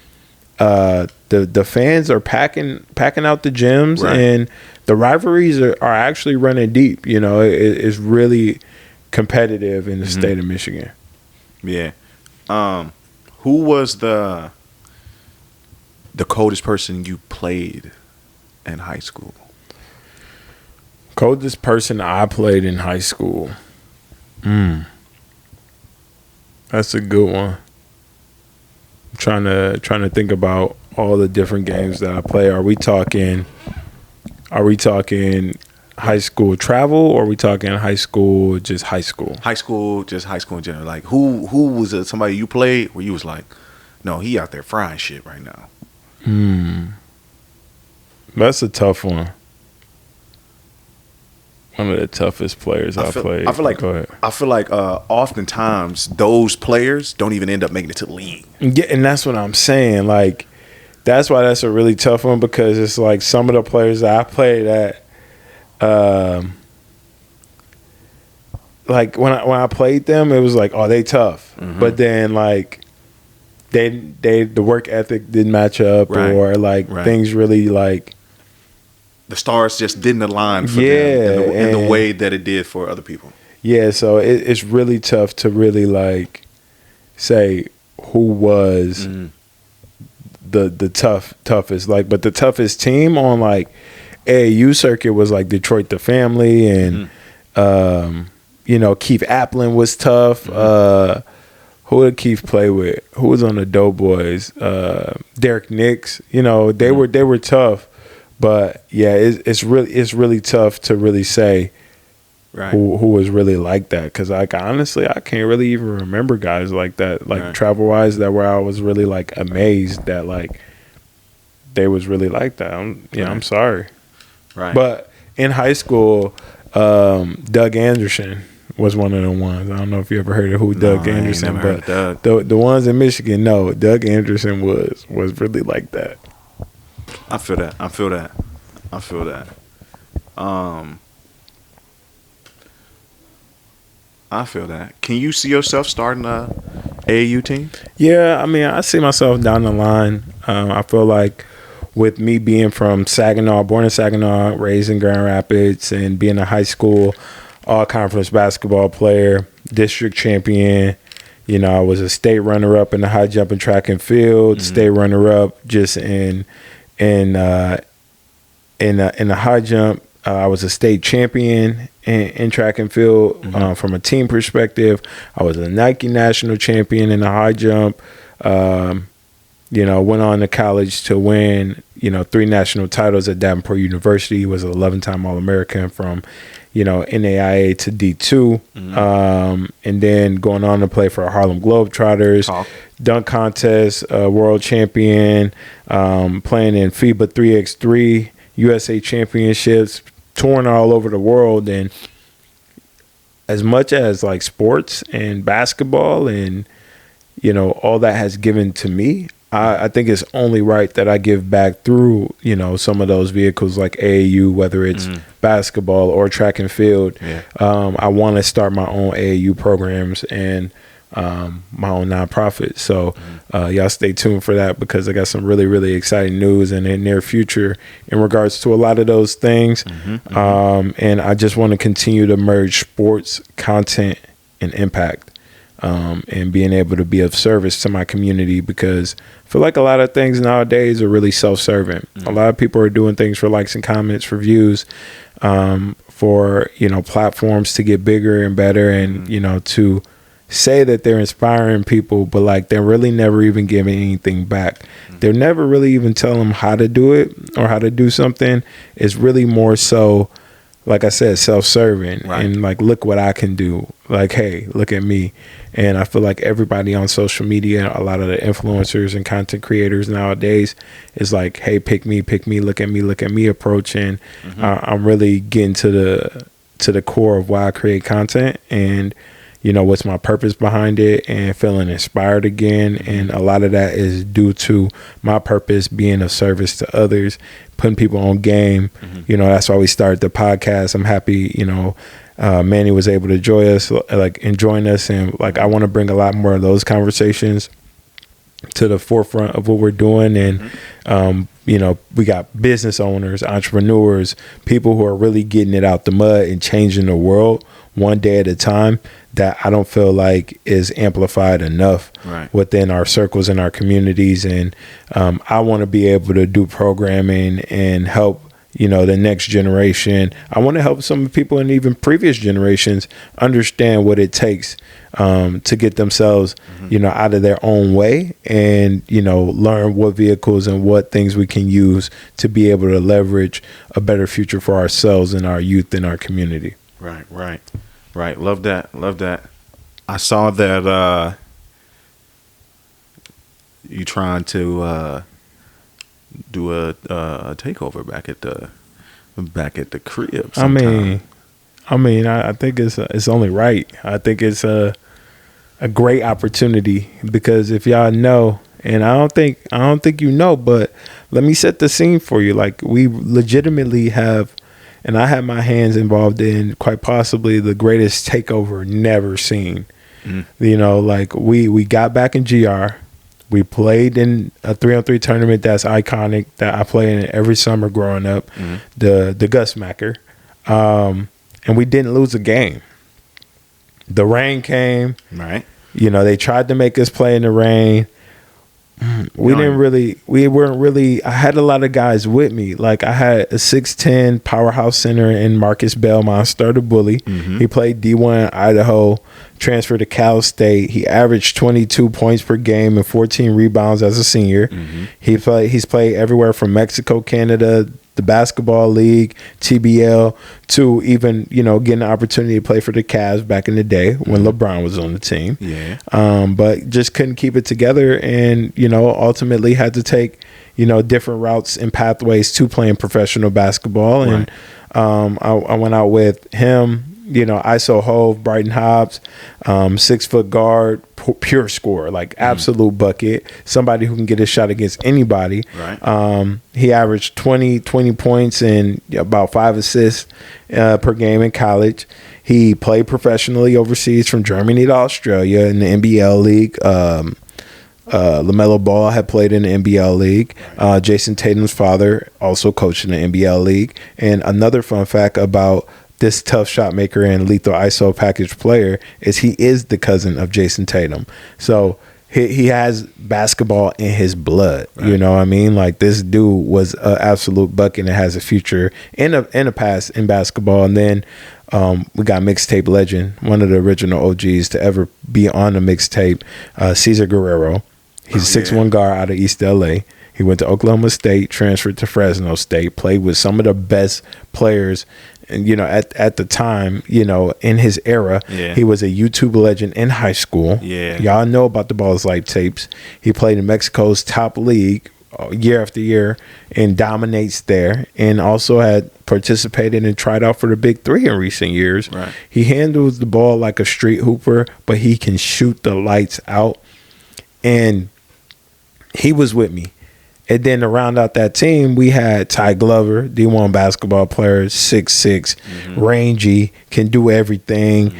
the fans are packing out the gyms, right. and the rivalries are actually running deep. You know, it's really competitive in the state of Michigan. Yeah. Who was the coldest person you played in high school? Coldest person I played in high school. That's a good one. I'm trying to think about all the different games that I play. Are we talking high school travel, or are we talking high school, just high school? High school, just high school in general. Like who was somebody you played where you was like, no, he out there frying shit right now? That's a tough one. One of the toughest players I played. I feel like oftentimes those players don't even end up making it to the league. Yeah, and that's what I'm saying. Like, that's why that's a really tough one, because it's like some of the players that I played at, like when I played them, it was like, oh, they tough. But then like the work ethic didn't match up, or like things really like the stars just didn't align for them in the way that it did for other people. Yeah, so it's really tough to really like say who was the toughest. Like, but the toughest team on like AAU circuit was like Detroit the Family, and you know, Keith Applin was tough. Who did Keith play with? Who was on the Doughboyz? Derek Nix. You know, they were tough. But yeah, it's really tough to really say who was really like that, because like honestly, I can't really even remember guys like that, like travel wise, that where I was really like amazed that like they was really like that. I'm sorry, but in high school, Doug Anderson was one of the ones. I don't know if you ever heard of who Doug Anderson, but the ones in Michigan, no, Doug Anderson was really like that. I feel that. I feel that. Can you see yourself starting a AAU team? Yeah, I mean, I see myself down the line. I feel like with me being from Saginaw, born in Saginaw, raised in Grand Rapids, and being a high school all-conference basketball player, district champion. You know, I was a state runner-up in the high jump and track and field, state runner-up just in the high jump. I was a state champion in track and field. From a team perspective, I was a Nike national champion in the high jump. You know, went on to college to win, 3 national titles at Davenport University. Was an 11-time All-American from, NAIA to D2. And then going on to play for Harlem Globetrotters, dunk contest, world champion, playing in FIBA 3x3, USA championships, touring all over the world. And as much as like sports and basketball and, all that has given to me, I think it's only right that I give back through, some of those vehicles like AAU, whether it's basketball or track and field. I want to start my own AAU programs and my own nonprofit. So y'all stay tuned for that, because I got some really, really exciting news in the near future in regards to a lot of those things. And I just want to continue to merge sports, content, and impact. And being able to be of service to my community, because I feel like a lot of things nowadays are really self-serving. A lot of people are doing things for likes and comments, for views, for, platforms to get bigger and better, and, to say that they're inspiring people, but like they're really never even giving anything back. They're never really even telling them how to do it or how to do something. It's really more so, like I said, self-serving, and like, look what I can do. Like, hey, look at me. And I feel like everybody on social media, a lot of the influencers and content creators nowadays is like, hey, pick me, look at me approach. And I'm really getting to the core of why I create content. And, what's my purpose behind it, and feeling inspired again. And a lot of that is due to my purpose being of service to others, putting people on game. That's why we started the podcast. I'm happy, Manny was able to join us, and like I want to bring a lot more of those conversations to the forefront of what we're doing. And we got business owners, entrepreneurs, people who are really getting it out the mud and changing the world one day at a time, that I don't feel like is amplified enough within our circles and our communities. And I want to be able to do programming and help the next generation. I want to help some people in even previous generations understand what it takes to get themselves, out of their own way, and, learn what vehicles and what things we can use to be able to leverage a better future for ourselves and our youth and our community. Right. Love that. I saw that you trying to do a takeover back at the crib sometime. I think it's only right. I think it's a great opportunity, because if y'all know, and I don't think but let me set the scene for you. Like, we legitimately have, and I have my hands involved in quite possibly the greatest takeover never seen. Like we got back in GR. We played in a 3-on-3 tournament that's iconic, that I play in every summer growing up, the Gusmacker. And we didn't lose a game. The rain came. Right. They tried to make us play in the rain. We weren't really, I had a lot of guys with me. Like, I had a 6'10" powerhouse center in Marcus Belmont, started bully. He played D1 Idaho, transferred to Cal State. He averaged 22 points per game and 14 rebounds as a senior. He's played everywhere from Mexico, Canada, the basketball league, TBL, to even, getting the opportunity to play for the Cavs back in the day when LeBron was on the team. Yeah. But just couldn't keep it together, and, ultimately had to take, different routes and pathways to playing professional basketball. And I went out with him, ISO Hove, Brighton Hobbs, 6-foot guard, pure scorer, like absolute bucket, somebody who can get a shot against anybody. He averaged 20 points and about 5 assists per game in college. He played professionally overseas from Germany to Australia in the NBL league. LaMelo Ball had played in the NBL league. Jason Tatum's father also coached in the NBL league. And another fun fact about this tough shot maker and lethal ISO package player is he is the cousin of Jason Tatum. So he has basketball in his blood. You know what I mean? Like, this dude was an absolute bucket and has a future and a past in basketball. And then we got mixtape legend, one of the original OGs to ever be on a mixtape, Cesar Guerrero. He's a 6'1" guard out of East LA. He went to Oklahoma State, transferred to Fresno State, played with some of the best players. And, at the time, in his era, he was a YouTube legend in high school. Y'all know about the Balls Life tapes. He played in Mexico's top league year after year and dominates there, and also had participated and tried out for the Big Three in recent years. He handles the ball like a street hooper, but he can shoot the lights out. And he was with me. And then to round out that team, we had Ty Glover, D1 basketball player, 6'6", rangy, can do everything.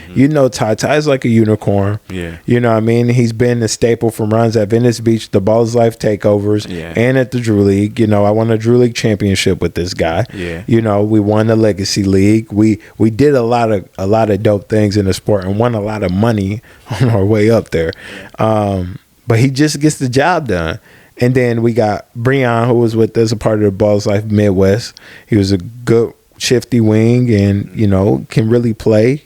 Ty's like a unicorn. You know what I mean? He's been a staple from runs at Venice Beach, the Balls Life takeovers, and at the Drew League. I won a Drew League championship with this guy. We won the Legacy League. We did a lot of dope things in the sport and won a lot of money on our way up there. But he just gets the job done. And then we got Breon, who was with us, a part of the Balls Life Midwest. He was a good shifty wing and, can really play.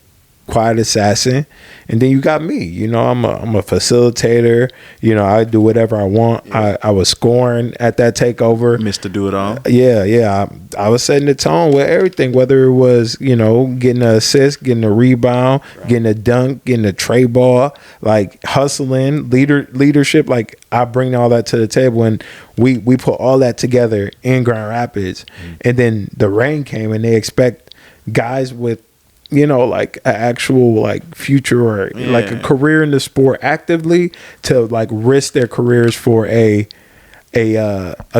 Quiet assassin. And then you got me. I'm a facilitator. I do whatever I want. I was scoring at that takeover. Mr. Do It All. Yeah. I was setting the tone with everything, whether it was, getting an assist, getting a rebound, getting a dunk, getting a tray ball, like hustling, leadership. Like, I bring all that to the table, and we put all that together in Grand Rapids. And then the rain came, and they expect guys with like an actual like future or like a career in the sport actively to like risk their careers for a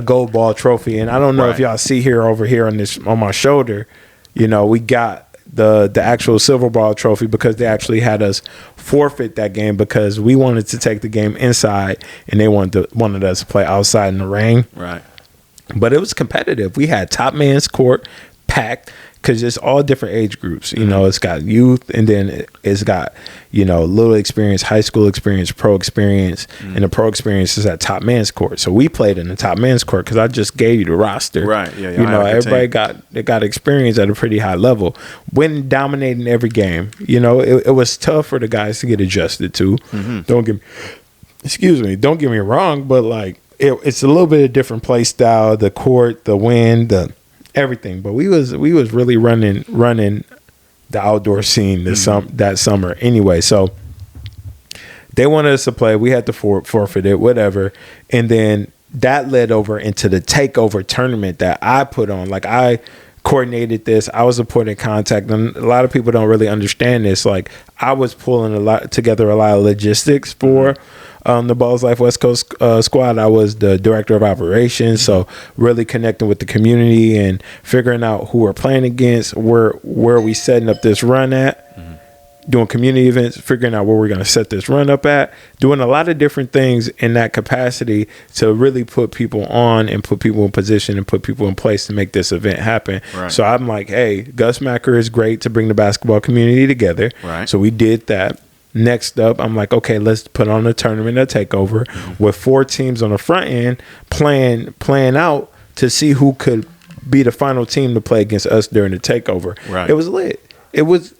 gold ball trophy. And I don't know if y'all see over here on my shoulder, we got the actual silver ball trophy because they actually had us forfeit that game because we wanted to take the game inside and they wanted us to play outside in the rain. Right. But it was competitive. We had top man's court packed because it's all different age groups. It's got youth and then it's got, little experience, high school experience, pro experience. And the pro experience is at top man's court. So we played in the top man's court because I just gave you the roster. Right. Yeah. Everybody got experience at a pretty high level. When dominating every game, it was tough for the guys to get adjusted to. Don't get me wrong, but like it's a little bit of different play style, the court, the wind, the everything. But we was really running the outdoor scene that summer anyway. So they wanted us to play. We had to forfeit it, whatever. And then that led over into the takeover tournament that I put on. Like I coordinated this. I was a point of contact. And a lot of people don't really understand this. Like I was pulling together a lot of logistics for the Balls Life West Coast squad. I was the director of operations, so really connecting with the community and figuring out who we're playing against, where we setting up this run at, doing community events, figuring out where we're going to set this run up at, doing a lot of different things in that capacity to really put people on and put people in position and put people in place to make this event happen. Right. So I'm like, hey, Gus Macker is great to bring the basketball community together. Right. So we did that. Next up, I'm like, okay, let's put on a tournament, a takeover with 4 teams on the front end playing out to see who could be the final team to play against us during the takeover. Right. It was lit. It was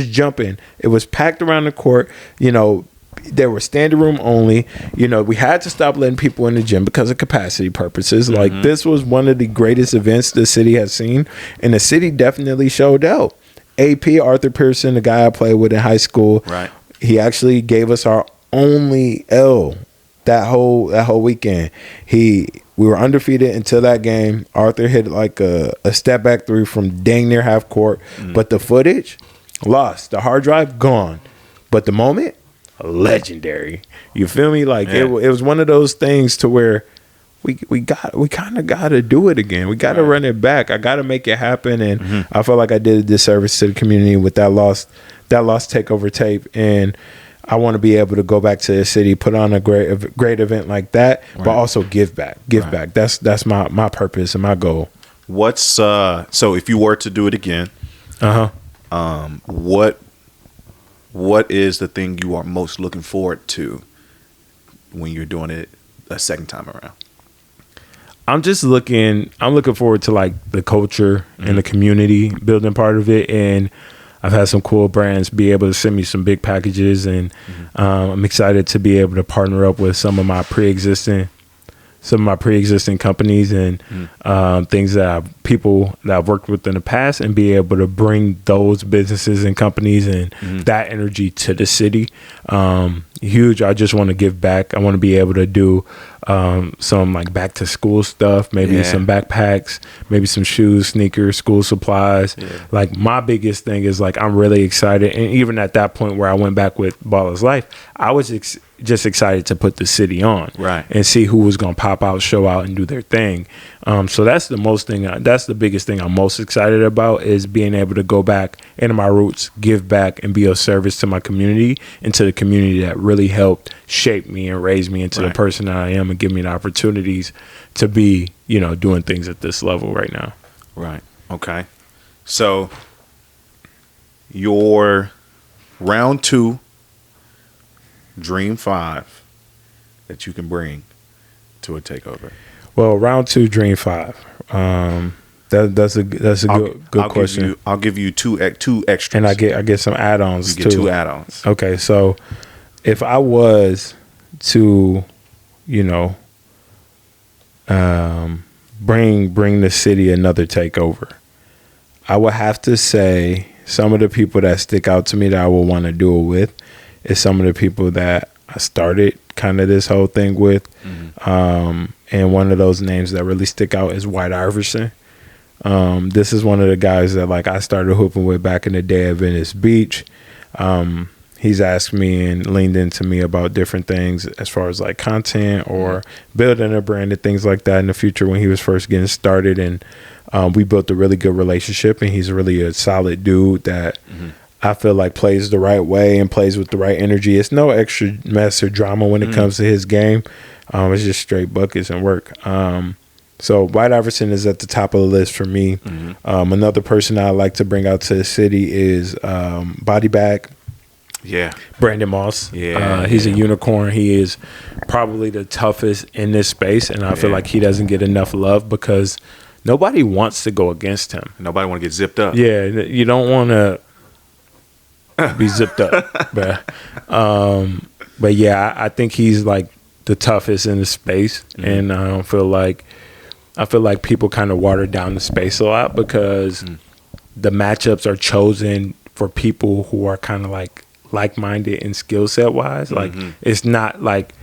jumping. It was packed around the court. There were standing room only. We had to stop letting people in the gym because of capacity purposes. Like this was one of the greatest events the city has seen, and the city definitely showed out. AP Arthur Pearson, the guy I played with in high school, right? He actually gave us our only L that whole weekend. We were undefeated until that game. Arthur hit like a step back 3 from dang near half court, but the footage lost. The hard drive gone, but the moment legendary. You feel me? Like it was one of those things to where we kind of got to do it again. We got to run it back. I got to make it happen. And I felt like I did a disservice to the community with that lost takeover tape. And I want to be able to go back to the city, put on a great event like that, but also give back. Back. That's my purpose and my goal. What's so if you were to do it again, what is the thing you are most looking forward to when you're doing it a second time around? I'm looking forward to like the culture and the community building part of it. And I've had some cool brands be able to send me some big packages, and I'm excited to be able to partner up with some of my pre-existing companies and things people that I've worked with in the past, and be able to bring those businesses and companies and that energy to the city. Huge. I just want to give back. I want to be able to do some like back to school stuff, maybe some backpacks, maybe some shoes, sneakers, school supplies. Like my biggest thing is like I'm really excited, and even at that point where I went back with Baller's Life, I was just excited to put the city on, right, and see who was gonna pop out, show out, and do their thing. So that's the biggest thing I'm most excited about, is being able to go back into my roots, give back, and be of service to my community and to the community that really helped shape me and raise me into the person that I am, and give me the opportunities to be, doing things at this level right now. Right. Okay. So your round 2 Dream 5 that you can bring to a takeover. Well, round 2 Dream 5. That's a good question. I'll give you two extras, and I get some add-ons you get too. 2 add-ons. Okay, so if I was to, bring the city another takeover, I would have to say some of the people that stick out to me that I would want to do it with is some of the people that I started kind of this whole thing with. And one of those names that really stick out is White Iverson. This is one of the guys that like I started hooping with back in the day at Venice Beach. He's asked me and leaned into me about different things as far as like content or building a brand and things like that in the future when he was first getting started. And we built a really good relationship, and he's really a solid dude that I feel like plays the right way and plays with the right energy. It's no extra mess or drama when it comes to his game. It's just straight buckets and work. So White Iverson is at the top of the list for me. Another person I like to bring out to the city is Body Bag. Yeah. Brandon Moss. Yeah. He's a unicorn. He is probably the toughest in this space, and I feel like he doesn't get enough love because nobody wants to go against him. Nobody want to get zipped up. Yeah, you don't want to be zipped up. But yeah, I think he's like the toughest in the space, and I feel like people kind of water down the space a lot because the matchups are chosen for people who are kind of like-minded and skill set wise. Like it's not like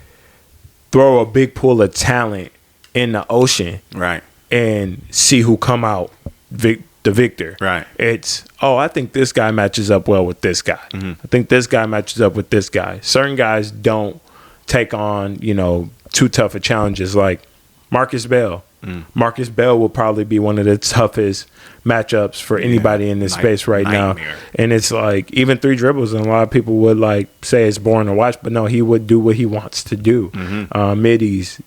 throw a big pool of talent in the ocean, Right. and see who come out the victor. Right. It's, I think this guy matches up well with this guy. I think this guy matches up with this guy. Certain guys don't take on, too tough of challenges like Marcus Bell. Marcus Bell will probably be one of the toughest matchups for anybody in this space right now. And it's like even 3 dribbles, and a lot of people would like say it's boring to watch, but no, he would do what he wants to do. Middies,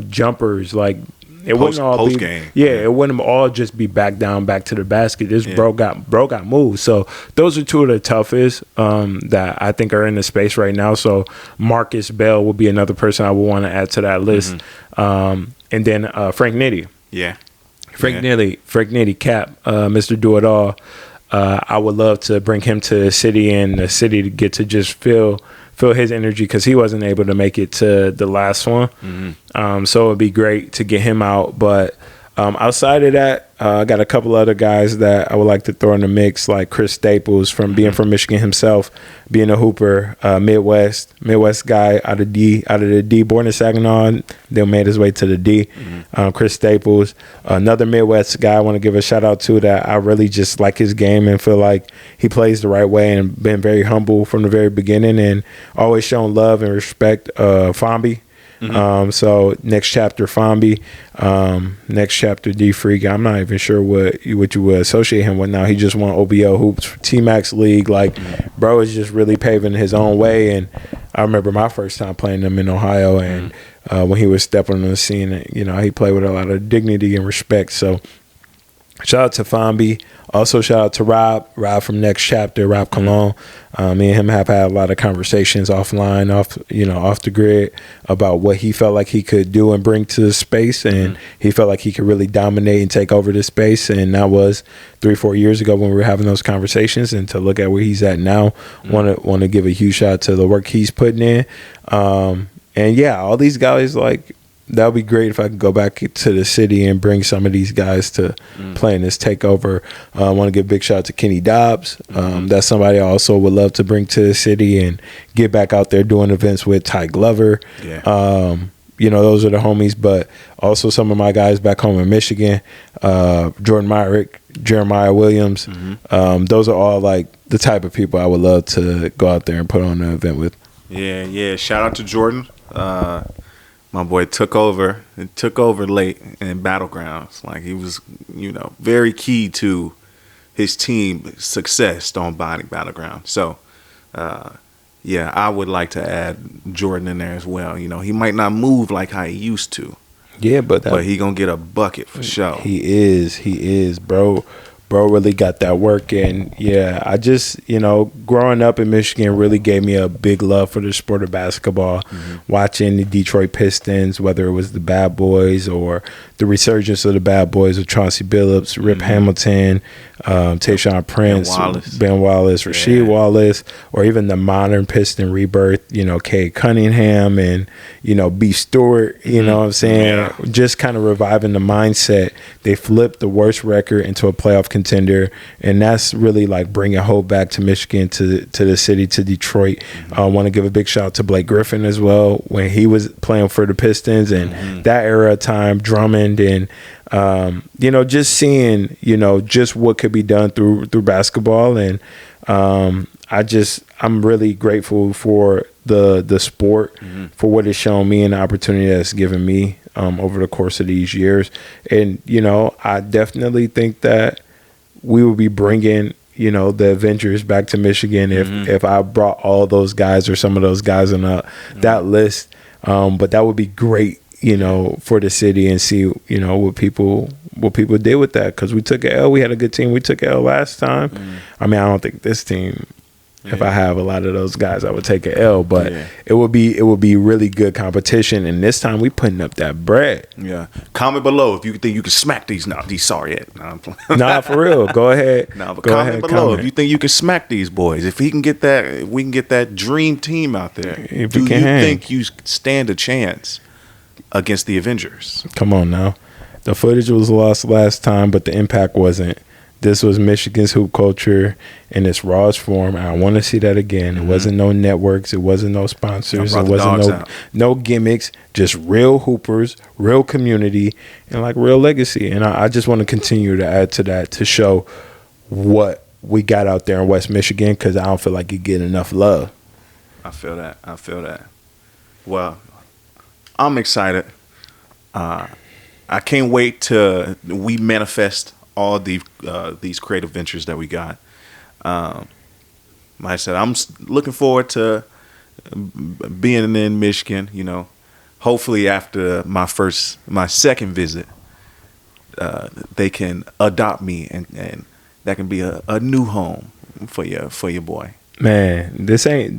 jumpers, like it wouldn't all be game. Yeah, it wouldn't all just be back to the basket. This bro got moved. So those are 2 of the toughest that I think are in the space right now. So Marcus Bell will be another person I would want to add to that list. And then Frank Nitti. Yeah. Frank Nitti, Cap, Mr. Do It All. I would love to bring him to the city, and the city to get to just feel his energy because he wasn't able to make it to the last one. So it would be great to get him out. But outside of that, I got a couple other guys that I would like to throw in the mix, like Chris Staples from being from Michigan himself, being a hooper, Midwest guy out of the D, born in Saginaw, then made his way to the D. Chris Staples, another Midwest guy I want to give a shout out to that I really just like his game and feel like he plays the right way and been very humble from the very beginning and always shown love and respect. Fambi. So next chapter Fambi, next chapter D Freak. I'm not even sure what you would associate him with now. He just won OBO hoops for T-Max League. Like, bro is just really paving his own way. And I remember my first time playing him in Ohio, and when he was stepping on the scene, he played with a lot of dignity and respect. So shout out to Fambi. Also, shout out to Rob from Next Chapter, Rob Cologne. Me and him have had a lot of conversations offline, off the grid about what he felt like he could do and bring to the space, and he felt like he could really dominate and take over the space. And that was 3-4 years ago when we were having those conversations. And to look at where he's at now, want to give a huge shout out to the work he's putting in. And yeah, all these guys like. That would be great if I could go back to the city and bring some of these guys to play in this takeover. I want to give a big shout out to Kenny Dobbs. That's somebody I also would love to bring to the city and get back out there doing events with. Ty Glover. Yeah. Those are the homies, but also some of my guys back home in Michigan, Jordan Myrick, Jeremiah Williams. Those are all like the type of people I would love to go out there and put on an event with. Yeah. Shout out to Jordan. My boy took over late in Battlegrounds. Like he was, very key to his team success on Battleground. So, I would like to add Jordan in there as well. He might not move like how he used to. Yeah, but he gonna get a bucket for sure. He is, bro. Bro really got that work. And yeah, I just, growing up in Michigan really gave me a big love for the sport of basketball. Watching the Detroit Pistons, whether it was the Bad Boys or the resurgence of the Bad Boys with Chauncey Billups, Rip Hamilton, Tayshaun Prince, Ben Wallace, Rasheed Wallace, or even the modern Piston rebirth, Kay Cunningham and, B. Stewart, you know what I'm saying? Yeah. Just kind of reviving the mindset. They flipped the worst record into a playoff contender, and that's really like bringing hope back to Michigan, to the city, to Detroit. I want to give a big shout out to Blake Griffin as well when he was playing for the Pistons and that era of time, Drummond and just seeing, just what could be done through basketball. And I'm really grateful for the sport, for what it's shown me and the opportunity that's given me over the course of these years. And, I definitely think that we will be bringing, the Avengers back to Michigan if I brought all those guys or some of those guys on that list. But that would be great, for the city, and see, what people did with that. Because we took an L. We had a good team. We took an L last time. I mean, I don't think this team, if I have a lot of those guys, I would take an L. But it would be really good competition. And this time we putting up that bread. Yeah. Comment below if you think you can smack these. No, these sorry. Nah, for real. Go ahead. Comment below if you think you can smack these boys. If he can get that, we can get that dream team out there. Do you think you stand a chance against the Avengers? Come on now. The footage was lost last time, but the impact wasn't. This was Michigan's hoop culture in its rawest form. I want to see that again. It wasn't no networks. It wasn't no sponsors. It wasn't no gimmicks. Just real hoopers, real community, and real legacy. And I just want to continue to add to that to show what we got out there in West Michigan, because I don't feel like you get enough love. I feel that. Well, I'm excited. I can't wait till we manifest all these creative ventures that we got. Like I said, I'm looking forward to being in Michigan. Hopefully after my second visit, they can adopt me, and that can be a new home for your boy. Man, this ain't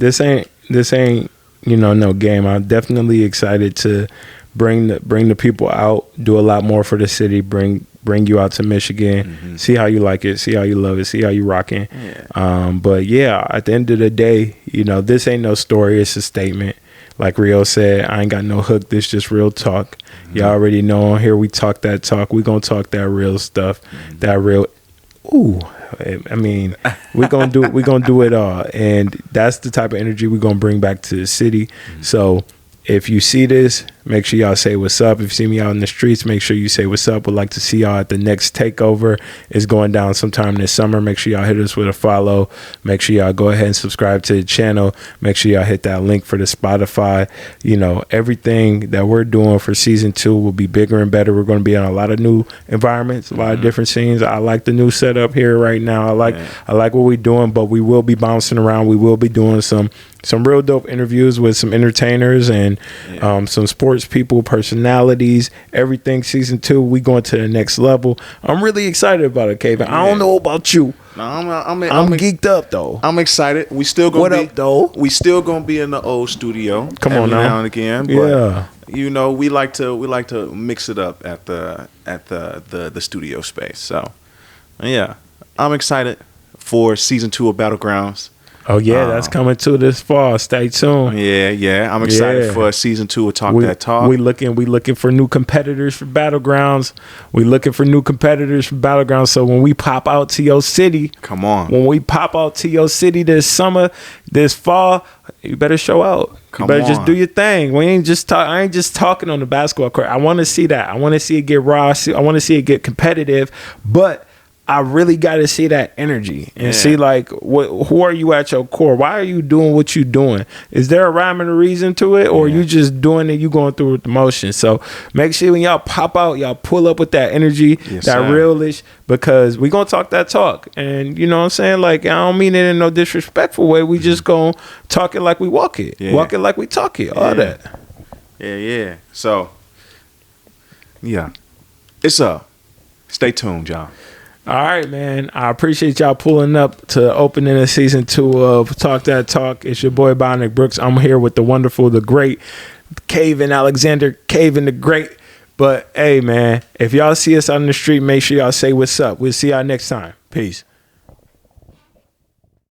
no game. I'm definitely excited to bring the people out, do a lot more for the city, bring you out to Michigan, see how you like it, see how you love it, see how you rocking. But yeah, at the end of the day, this ain't no story, it's a statement. Like Rio said, I ain't got no hook, this just real talk. Y'all already know on here we talk that talk. We gonna talk that real stuff, that real I mean, we're gonna do it all. And that's the type of energy we're gonna bring back to the city. So if you see this, make sure y'all say what's up. If you see me out in the streets, make sure you say what's up. Would like to see y'all at the next takeover. It's going down sometime this summer. Make sure y'all hit us with a follow. Make sure y'all go ahead and subscribe to the channel. Make sure y'all hit that link for the Spotify. Everything that we're doing for season 2 will be bigger and better. We're going to be on a lot of new environments, a lot of different scenes. I like the new setup here right now. I like what we're doing, but we will be bouncing around. We will be doing some real dope interviews with some entertainers and some sports people, personalities, everything. Season 2, we going to the next level. I'm really excited about it, Kevin. I don't know about you. No, I'm geeked up though. I'm excited. We still gonna up though? We still gonna be in the old studio. Come on now and again. But, yeah. We like to mix it up at the studio space. So yeah, I'm excited for season 2 of Battlegrounds. Oh yeah, that's coming too this fall. Stay tuned. Yeah. I'm excited for season 2 of Talk That Talk. We looking for new competitors for Battlegrounds. So when we pop out to your city, come on. When we pop out to your city this summer, this fall, you better show out. You better just do your thing. We ain't just talk. I ain't just talking on the basketball court. I want to see that. I want to see it get raw. I want to see it get competitive, but I really got to see that energy and see who are you at your core? Why are you doing what you doing? Is there a rhyme and a reason to it, or you just doing it? You going through with the motion? So make sure when y'all pop out, y'all pull up with that energy, realish, because we gonna talk that talk. And you know what I'm saying? I don't mean it in no disrespectful way. We just gonna talk it like we walk it, walk it like we talk it. All that. Yeah. So it's up. Stay tuned, y'all. All right, man. I appreciate y'all pulling up to opening of season 2 of Talk That Talk. It's your boy Bionic Brooks. I'm here with the wonderful, the great Caven Alexander, Caven the Great. But hey, man, if y'all see us out in the street, make sure y'all say what's up. We'll see y'all next time. Peace.